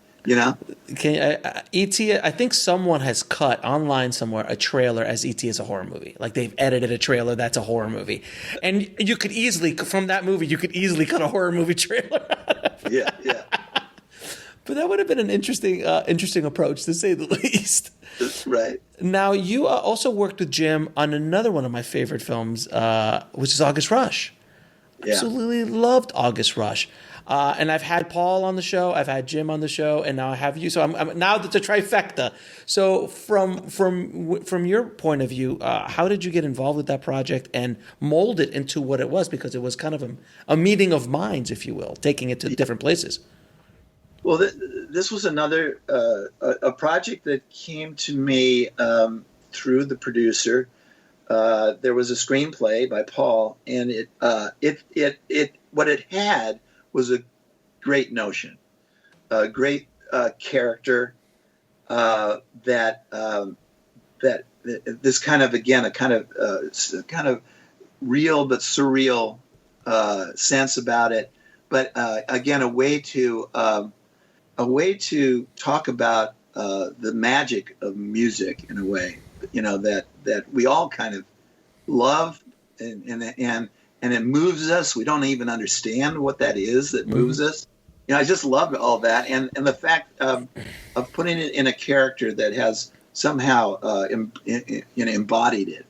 E.T. I think someone has cut online somewhere a trailer as E.T. as a horror movie. Like they've edited a trailer that's a horror movie, and you could easily from that movie cut a horror movie trailer. Yeah. But that would have been an interesting approach, to say the least. That's right. Now, you also worked with Jim on another one of my favorite films, which is August Rush. Yeah. Absolutely loved August Rush. And I've had Paul on the show, I've had Jim on the show, and now I have you. So I'm now it's a trifecta. So from your point of view, how did you get involved with that project and mold it into what it was? Because it was kind of a meeting of minds, if you will, taking it to different places. Well, this was another a project that came to me through the producer. There was a screenplay by Paul, and it what it had was a great notion, a great character that this kind of, again, a kind of real but surreal sense about it. But again, a way to talk about the magic of music in a way, that we all kind of love, and it moves us. We don't even understand what that is that moves us. I just love all that, and the fact of putting it in a character that has somehow embodied it,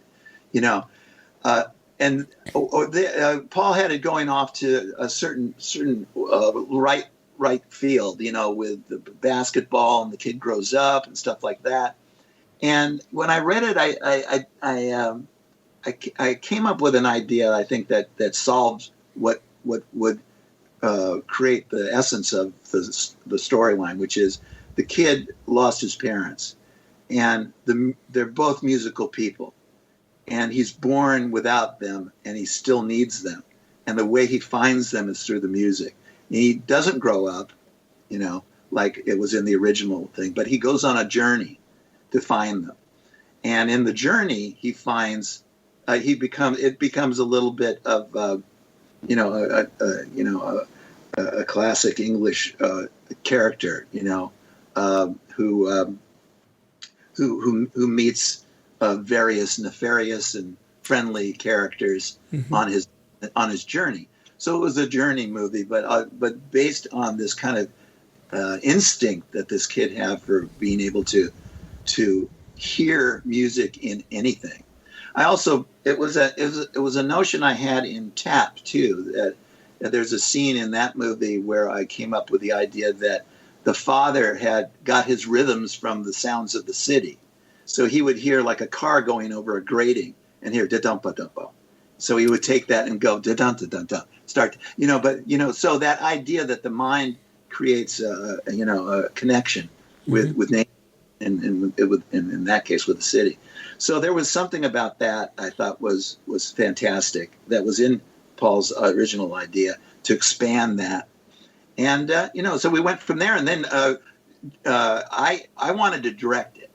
and Paul had it going off to a certain right field, with the basketball, and the kid grows up and stuff like that. And when I read it, I came up with an idea, I think, that solves what would create the essence of the storyline, which is the kid lost his parents, and they're both musical people, and he's born without them, and he still needs them, and the way he finds them is through the music. He doesn't grow up, like it was in the original thing, but he goes on a journey to find them, and in the journey he finds it becomes a little bit of a classic English character, who meets various nefarious and friendly characters on his journey. So it was a journey movie, but based on this kind of instinct that this kid had for being able to hear music in anything. It was a notion I had in Tap too, that there's a scene in that movie where I came up with the idea that the father had got his rhythms from the sounds of the city. So he would hear like a car going over a grating and hear da-dum-ba-dum-ba. So he would take that and go da-dum-da-dum-dum. Start, so that idea that the mind creates a connection with nature, and in that case with the city. So there was something about that I thought was fantastic, that was in Paul's original idea, to expand that. And, so we went from there, and then I wanted to direct it,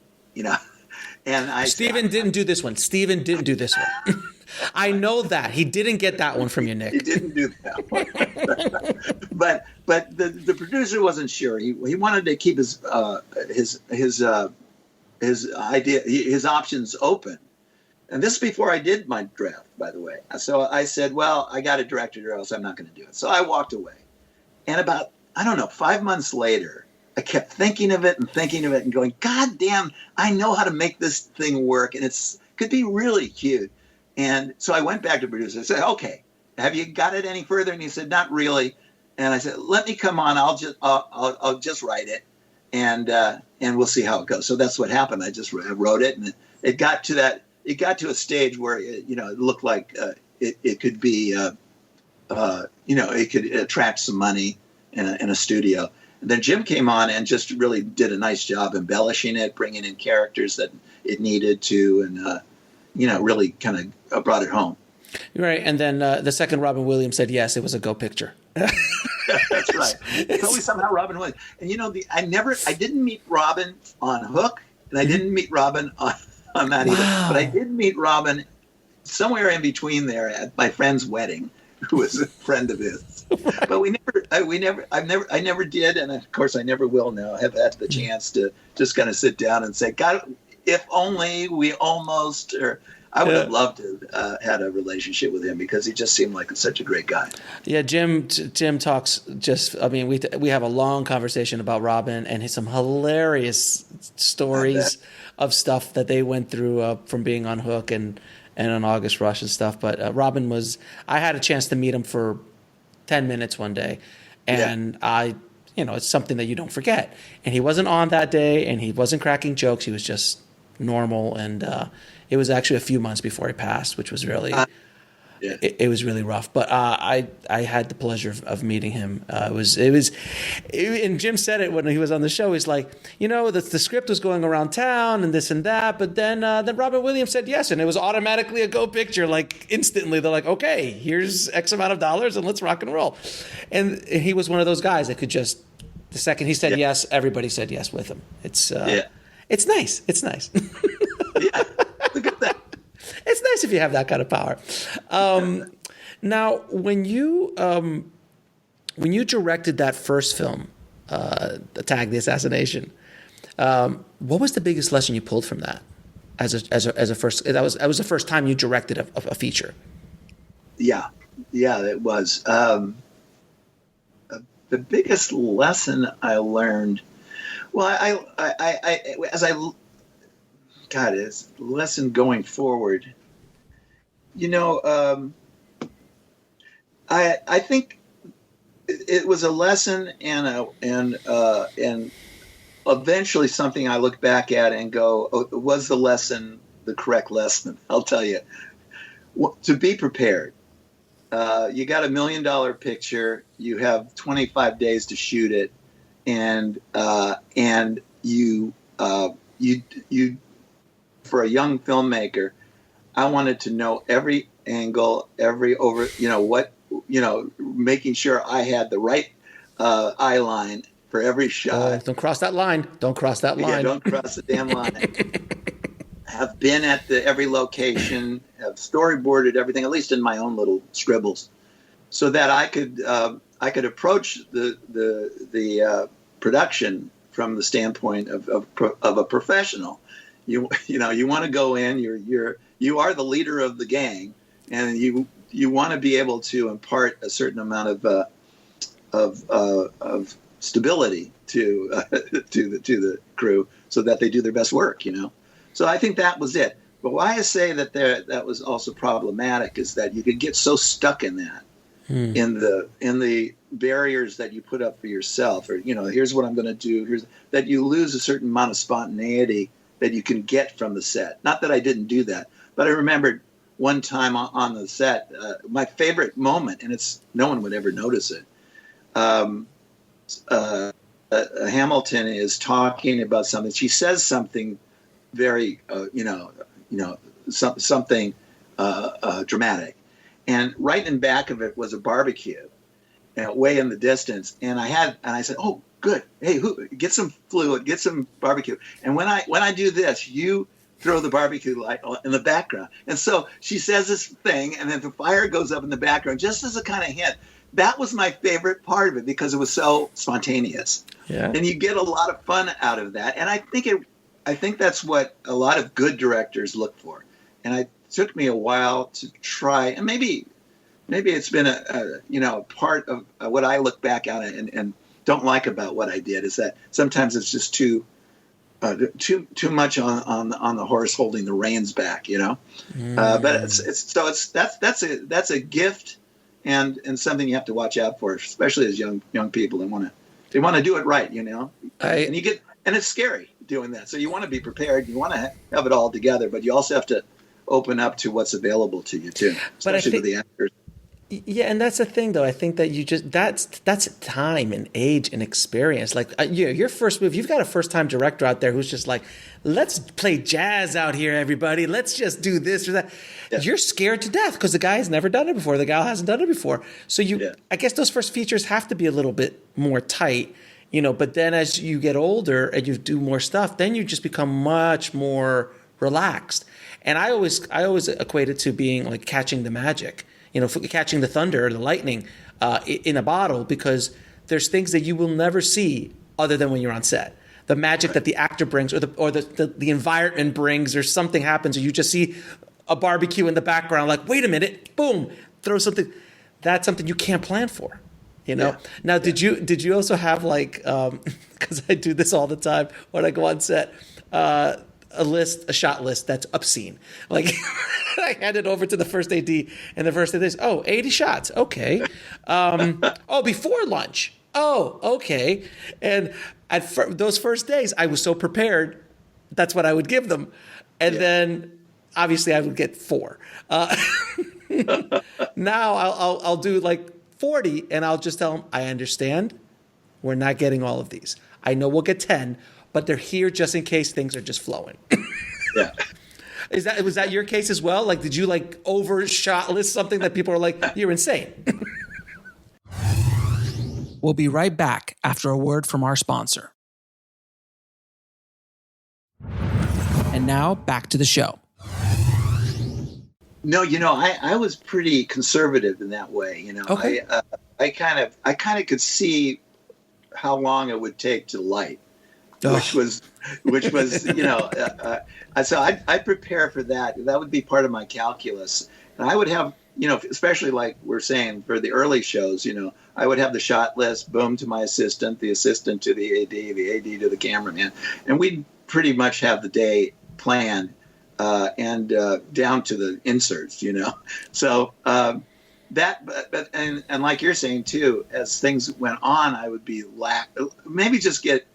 and Steven didn't do this one. Steven didn't do this one. I know that. He didn't get that one from you, Nick. He didn't do that one. but the producer wasn't sure. He wanted to keep his idea, his options open. And this is before I did my draft, by the way. So I said, well, I got to direct it or else I'm not going to do it. So I walked away. And about, 5 months later, I kept thinking of it and going, God damn, I know how to make this thing work. And could be really cute. And so I went back to the producer. I said, okay, have you got it any further? And he said, not really. And I said, let me come on. I'll just write it, and we'll see how it goes. So that's what happened. I just wrote it, and it got to that. It got to a stage where it looked like it could be, it could attract some money in a studio. And then Jim came on and just really did a nice job embellishing it, bringing in characters that it needed to, and really kind of brought it home. Right, and then the second Robin Williams said yes, it was a go picture. That's right. It's always somehow Robin Williams. And I didn't meet Robin on Hook, and I didn't meet Robin on that either. Wow. But I did meet Robin somewhere in between there at my friend's wedding, who was a friend of his. But I never did, and of course I never will now have had the chance to just kind of sit down and say, God, if only we almost, or I would have loved to had a relationship with him, because he just seemed like such a great guy. Yeah, Jim talks we have a long conversation about Robin and some hilarious stories of stuff that they went through from being on Hook and on August Rush and stuff. But Robin I had a chance to meet him for 10 minutes one day. And it's something that you don't forget. And he wasn't on that day, and he wasn't cracking jokes. He was just normal. And it was actually a few months before he passed, which was really, it was really rough. But I had the pleasure of meeting him. And Jim said it when he was on the show. He's like, the script was going around town and this and that, but then Robin Williams said yes, and it was automatically a go picture. Like instantly, they're like, okay, here's X amount of dollars, and let's rock and roll. And he was one of those guys that could just, the second he said yes, everybody said yes with him. It's nice. It's nice. Yeah, look at that. It's nice if you have that kind of power. Now, when you directed that first film, Attack the Assassination, what was the biggest lesson you pulled from that? As a first, that was the first time you directed a feature. Yeah, it was. The biggest lesson I learned, it's a lesson going forward. I think it was a lesson and eventually something I look back at and go, was the lesson the correct lesson? I'll tell you. To be prepared. You got $1 million picture. You have 25 days to shoot it, and you for a young filmmaker, I wanted to know every angle, making sure I had the right eye line for every shot. Don't cross that line. Don't cross that line. Yeah, don't cross the damn line. Have been at every location, have storyboarded everything, at least in my own little scribbles, so that I could approach the production from the standpoint of a professional. You want to go in. You are the leader of the gang, and you want to be able to impart a certain amount of stability to the crew, so that they do their best work. So I think that was it. But why I say that was also problematic is that you could get so stuck in that, in the barriers that you put up for yourself, or here's what I'm going to do. That you lose a certain amount of spontaneity that you can get from the set. Not that I didn't do that, but I remembered one time on the set, my favorite moment, and no one would ever notice it. Hamilton is talking about something. She says something very, something dramatic, and right in back of it was a barbecue, way in the distance. And I said, "Oh, good. Hey, get some fluid, get some barbecue." And when I do this, you throw the barbecue light in the background. And so she says this thing, and then the fire goes up in the background, just as a kind of hint. That was my favorite part of it because it was so spontaneous. Yeah. And you get a lot of fun out of that. And I think that's what a lot of good directors look for. And it took me a while to try, and maybe it's been a part of what I look back on and don't like about what I did is that sometimes it's just too much on the horse holding the reins back, But that's a gift and something you have to watch out for, especially as young people that they want to do it right, and it's scary doing that. So you want to be prepared. You want to have it all together, but you also have to open up to what's available to you too, especially with the actors. Yeah, and that's the thing, though. I think that that's time and age and experience. Like your first move, you've got a first-time director out there who's just like, let's play jazz out here, everybody. Let's just do this or that. Yeah. You're scared to death because the guy has never done it before. The gal hasn't done it before. So I guess those first features have to be a little bit more tight, But then as you get older and you do more stuff, then you just become much more relaxed. And I always equate it to being like catching the magic. Catching the thunder or the lightning in a bottle, because there's things that you will never see other than when you're on set. The magic that the actor brings or the environment brings, or something happens, or you just see a barbecue in the background, like, wait a minute, boom, throw something. That's something you can't plan for, Yeah. Now, did you also have because I do this all the time when I go on set, a shot list that's obscene. Like I hand it over to the first AD, and the first AD is, 80 shots. Okay. Before lunch. Oh, okay. And those first days, I was so prepared. That's what I would give them. And then obviously I would get 4. Now I'll do like 40, and I'll just tell them, I understand. We're not getting all of these. I know we'll get 10, but they're here just in case things are just flowing. Yeah. Was that your case as well? Like, did you like overshot list something that people are like, you're insane? We'll be right back after a word from our sponsor. And now back to the show. No, I was pretty conservative in that way. Okay. I kind of could see how long it would take to light, which was so I'd prepare for that. That would be part of my calculus, and I would have, especially like we're saying for the early shows, I would have the shot list, boom, to my assistant, the assistant to the AD to the cameraman, and we'd pretty much have the day planned and down to the inserts, So that, and like you're saying too, as things went on, I would be maybe just get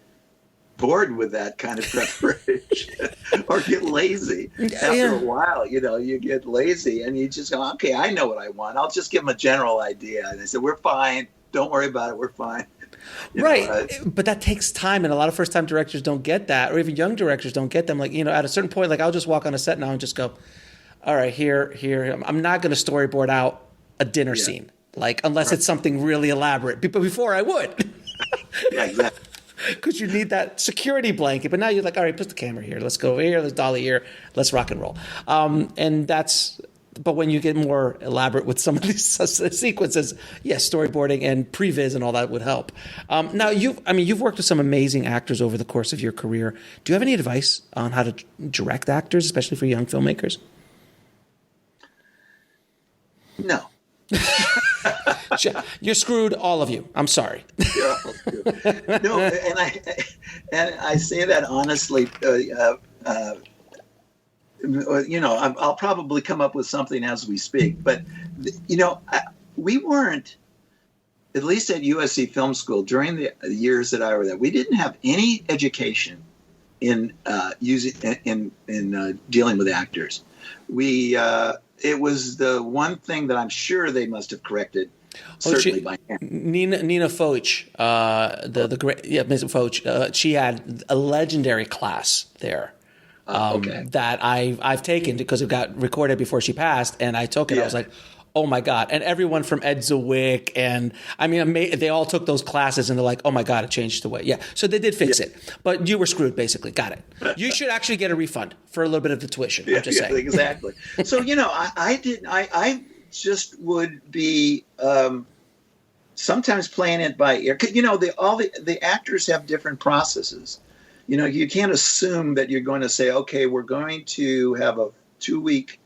bored with that kind of preparation or get lazy after a while. You get lazy and you just go, okay, I know what I want. I'll just give them a general idea. And they said, we're fine. Don't worry about it. We're fine. But that takes time, and a lot of first-time directors don't get that, or even young directors don't get them. Like, at a certain point, like I'll just walk on a set now and just go, all right, here. I'm not going to storyboard out a dinner scene, like unless it's something really elaborate. But before I would. Yeah, exactly. Because you need that security blanket. But now you're like, all right, put the camera here. Let's go over here. Let's dolly here. Let's rock and roll. But when you get more elaborate with some of these sequences, yes, storyboarding and previs and all that would help. Now, you've worked with some amazing actors over the course of your career. Do you have any advice on how to direct actors, especially for young filmmakers? No. You're screwed, all of you. I'm sorry. No, and I say that honestly. I'll probably come up with something as we speak, but we weren't, at least at USC Film School during the years that I were there, we didn't have any education in dealing with actors. It was the one thing that I'm sure they must have corrected. Certainly by hand. Nina Foch, the great Ms. Foch, she had a legendary class there. That I've taken because it got recorded before she passed, and I took it. Yeah. I was like, oh my God. And everyone from Ed Zawick, and they all took those classes, and they're like, oh my God, it changed the way. Yeah. So they did fix it. But you were screwed, basically. Got it. You should actually get a refund for a little bit of the tuition. I'm just saying. Exactly. So, I just would be sometimes playing it by ear. The actors have different processes. You can't assume that you're going to say, okay, we're going to have a 2-week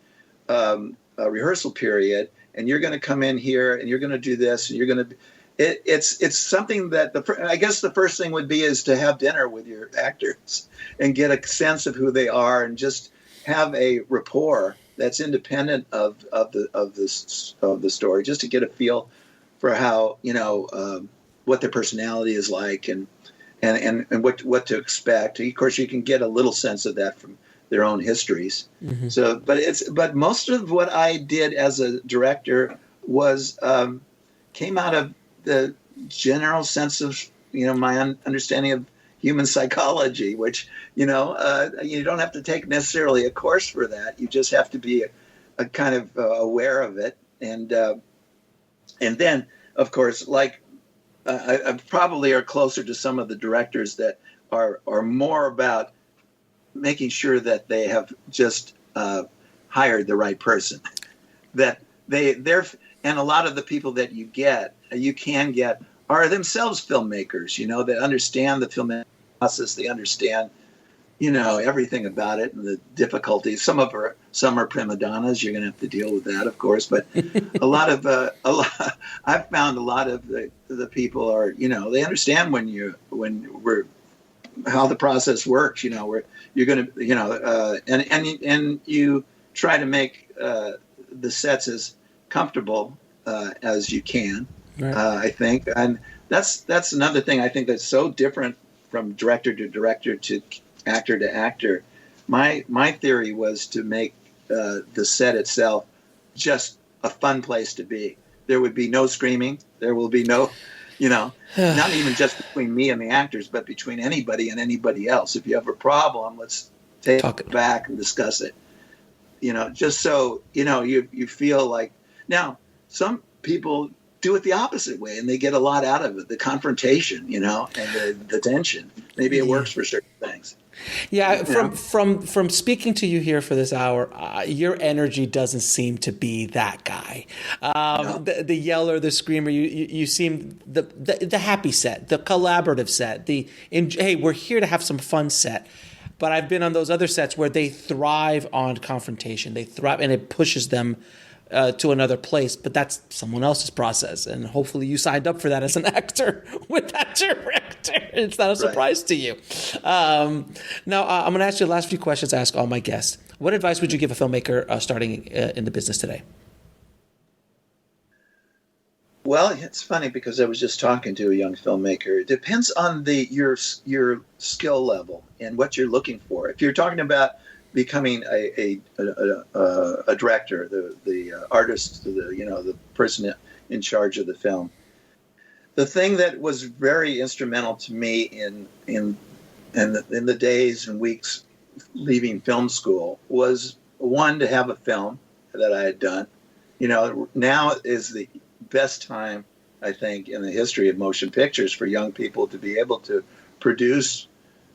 rehearsal period, and you're going to come in here and you're going to do this, and you're going to. It's something that I guess the first thing would be is to have dinner with your actors and get a sense of who they are, and just have a rapport that's independent of the story, just to get a feel for how what their personality is like, and what to expect. Of course, you can get a little sense of that from their own histories. Mm-hmm. So, but most of what I did as a director was came out of the general sense of my understanding of human psychology, which you don't have to take necessarily a course for that. You just have to be a kind of aware of it, and then of course, like. I probably are closer to some of the directors that are more about making sure that they have just hired the right person. That they're and a lot of the people that you can get are themselves filmmakers. That understand the film process. They understand everything about it and the difficulties. Some are prima donnas. You're going to have to deal with that, of course. But I've found a lot of the people are, they understand when we're how the process works. Where you're going to, and you try to make the sets as comfortable as you can. Right. I think, and that's another thing I think that's so different from director to director to actor. My theory was to make the set itself just a fun place to be. There would be no screaming. There will be no, not even just between me and the actors, but between anybody and anybody else. If you have a problem, let's take it back and discuss it. Just so, you feel like, now some people do it the opposite way and they get a lot out of it, the confrontation, and the tension. Maybe it works for certain things. Yeah, from speaking to you here for this hour, your energy doesn't seem to be that guy. No. The yeller, the screamer. You seem the happy set, the collaborative set. Hey, we're here to have some fun set. But I've been on those other sets where they thrive on confrontation. They thrive, and it pushes them to another place. But that's someone else's process, and hopefully you signed up for that as an actor with that director. It's not a surprise to you. Now, I'm going to ask you the last few questions I ask all my guests. What advice would you give a filmmaker starting in the business today? Well, it's funny because I was just talking to a young filmmaker. It depends on your skill level and what you're looking for. If you're talking about becoming a director, the artist, the person in charge of the film, the thing that was very instrumental to me in the days and weeks leaving film school was, one, to have a film that I had done. Now is the best time, I think, in the history of motion pictures for young people to be able to produce,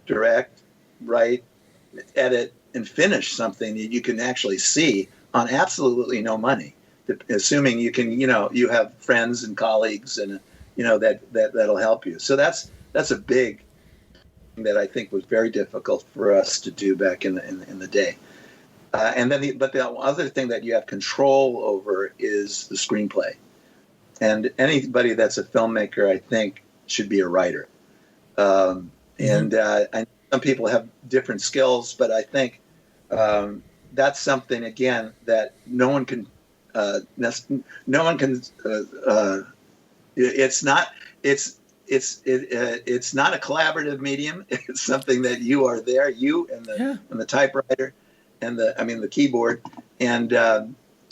direct, write, edit, and finish something that you can actually see on absolutely no money, assuming you can, you have friends and colleagues and, that'll help you. So that's a big thing that I think was very difficult for us to do back in the day. And then, but the other thing that you have control over is the screenplay. And anybody that's a filmmaker, I think, should be a writer. And some people have different skills, but I think that's something, again, that no one can. It's not a collaborative medium. It's something that you are there, you and the typewriter, and the keyboard, and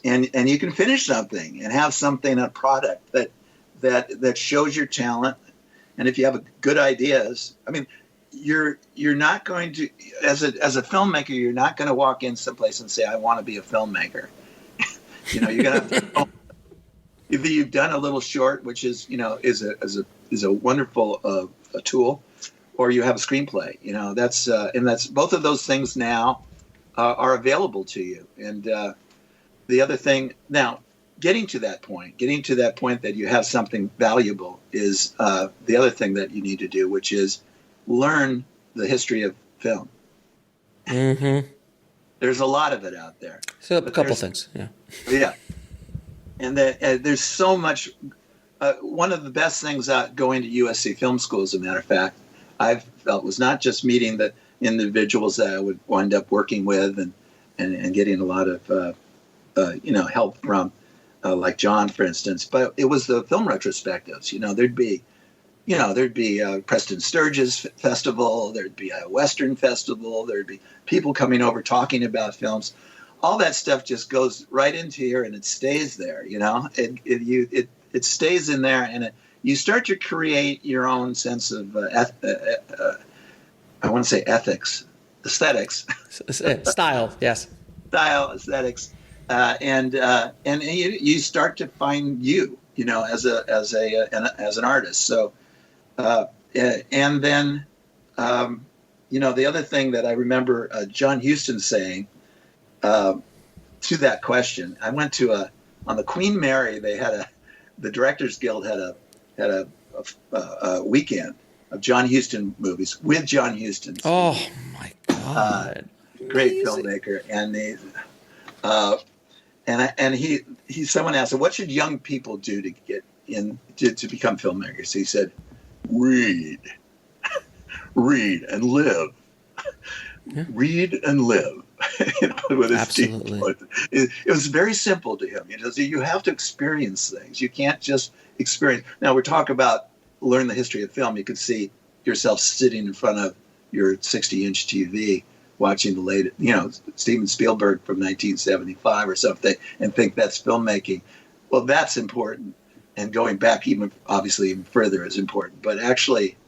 you can finish something and have something, a product that shows your talent. And if you have good ideas, you're not going to, as a filmmaker, you're not going to walk in someplace and say, I want to be a filmmaker. You're going to have to, either you've done a little short, which is a wonderful a tool, or you have a screenplay. That's both of those things now are available to you. And the other thing now, getting to that point that you have something valuable is the other thing that you need to do, which is learn the history of film. Mm-hmm. There's a lot of it out there. So a couple things, yeah. Yeah. And there's so much. One of the best things going to USC Film School, as a matter of fact, I've felt was not just meeting the individuals that I would wind up working with and getting a lot of help from, like John, for instance, but it was the film retrospectives. There'd be Preston Sturges Festival, there'd be a Western Festival, there'd be people coming over talking about films. All that stuff just goes right into here and it stays there. It stays in there, and you start to create your own sense of I want to say aesthetics, style, yes, style, aesthetics, and you start to find as an artist. So, and then the other thing that I remember John Huston saying to that question, I went to on the Queen Mary. They had the Directors Guild had a weekend of John Huston movies with John Huston. Oh my God! Great filmmaker, and he someone asked him, what should young people do to get in to become filmmakers? He said, read. read and live. Yeah. Read and live. With his Absolutely. It was very simple to him. You have to experience things. You can't just experience. Now we're talking about learn the history of film. You could see yourself sitting in front of your 60-inch TV watching the late, Steven Spielberg from 1975 or something, and think that's filmmaking. Well, that's important. And going back obviously even further is important. But actually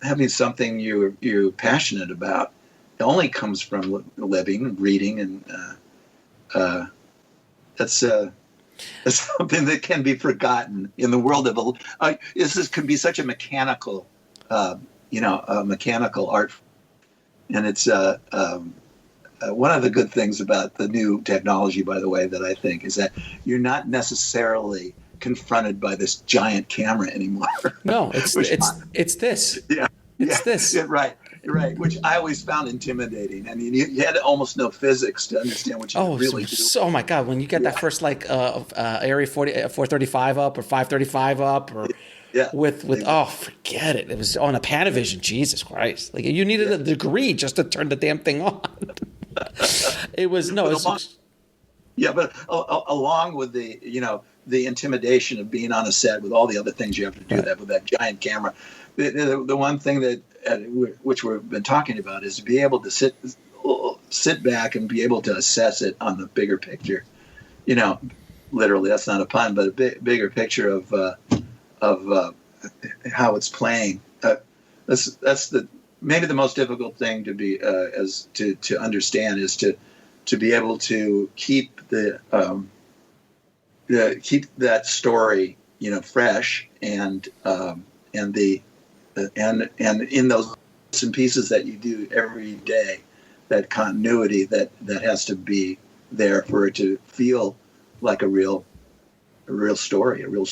having something you're passionate about only comes from living, reading, and that's something that can be forgotten in the world of this can be such a mechanical, mechanical art, and it's one of the good things about the new technology, by the way, that I think is that you're not necessarily confronted by this giant camera anymore. No, it's this. Yeah, it's this. Yeah, right. Right, which I always found intimidating. I mean, you had to almost know physics to understand what you really do. Oh my God! When you get that first Area 435 up or 535 up, or forget it. It was on a Panavision. Jesus Christ! Like you needed a degree just to turn the damn thing on. It was but along with the intimidation of being on a set with all the other things you have to do with that giant camera. The one thing that which we've been talking about is to be able to sit back and be able to assess it on the bigger picture. Literally, that's not a pun, but a bigger picture of how it's playing. That's maybe the most difficult thing to be to understand is to be able to keep keep that story fresh and in those bits and pieces that you do every day, that continuity that has to be there for it to feel like a real story, a real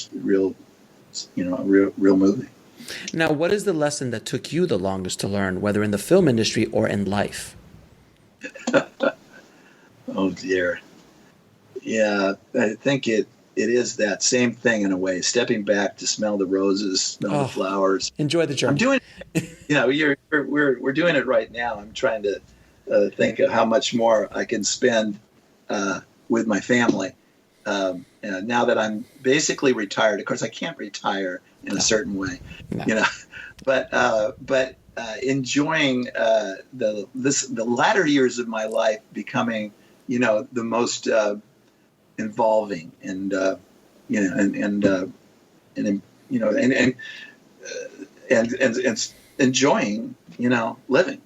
movie. Now, what is the lesson that took you the longest to learn, whether in the film industry or in life? Oh dear. Yeah, I think it is that same thing in a way. Stepping back to smell the roses, smell the flowers. Enjoy the journey. I'm doing, we're doing it right now. I'm trying to think of how much more I can spend with my family. Now that I'm basically retired, of course I can't retire in a certain way, but enjoying the latter years of my life becoming, the most involving and enjoying living.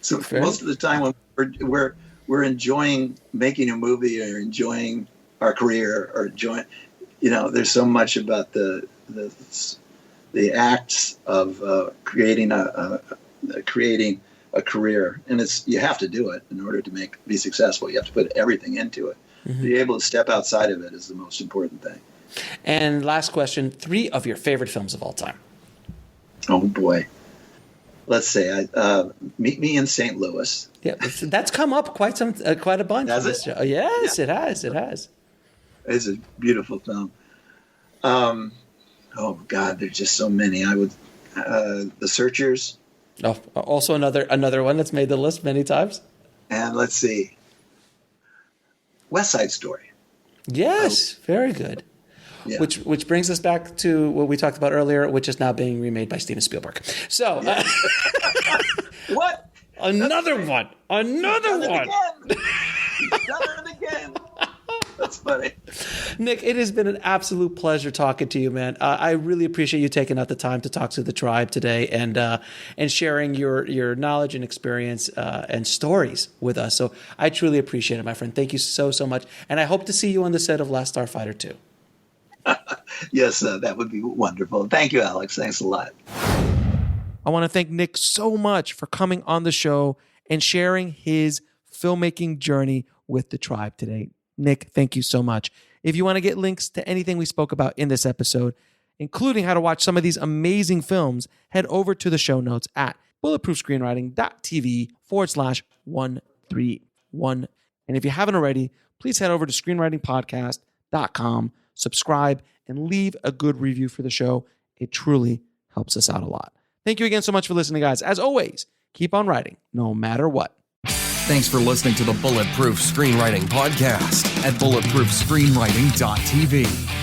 So most of the time when we're enjoying making a movie or enjoying our career or enjoying, there's so much about the acts of creating a career, and you have to do it in order to be successful. You have to put everything into it. Mm-hmm. Be able to step outside of it is the most important thing. And last question, 3 of your favorite films of all time. Oh boy. Let's say Meet Me in St. Louis. Yeah, that's come up quite a bunch. Has it? Show. Yes, yeah. It has. It's a beautiful film. Oh God, there's just so many. I would The Searchers. Oh, also another one that's made the list many times. And let's see, West Side Story. Yes, very good. Yeah. Which brings us back to what we talked about earlier, which is now being remade by Steven Spielberg. So, what? Another one. Done it again. That's funny. Nick, it has been an absolute pleasure talking to you, man. I really appreciate you taking out the time to talk to the tribe today and sharing your knowledge and experience and stories with us. So I truly appreciate it, my friend. Thank you so much. And I hope to see you on the set of Last Starfighter too. Yes, that would be wonderful. Thank you, Alex. Thanks a lot. I want to thank Nick so much for coming on the show and sharing his filmmaking journey with the tribe today. Nick, thank you so much. If you want to get links to anything we spoke about in this episode, including how to watch some of these amazing films, head over to the show notes at bulletproofscreenwriting.tv/131. And if you haven't already, please head over to screenwritingpodcast.com, subscribe, and leave a good review for the show. It truly helps us out a lot. Thank Thank you again so much for listening, guys. As always, keep on writing, no matter what. Thanks for listening to the Bulletproof Screenwriting Podcast at bulletproofscreenwriting.tv.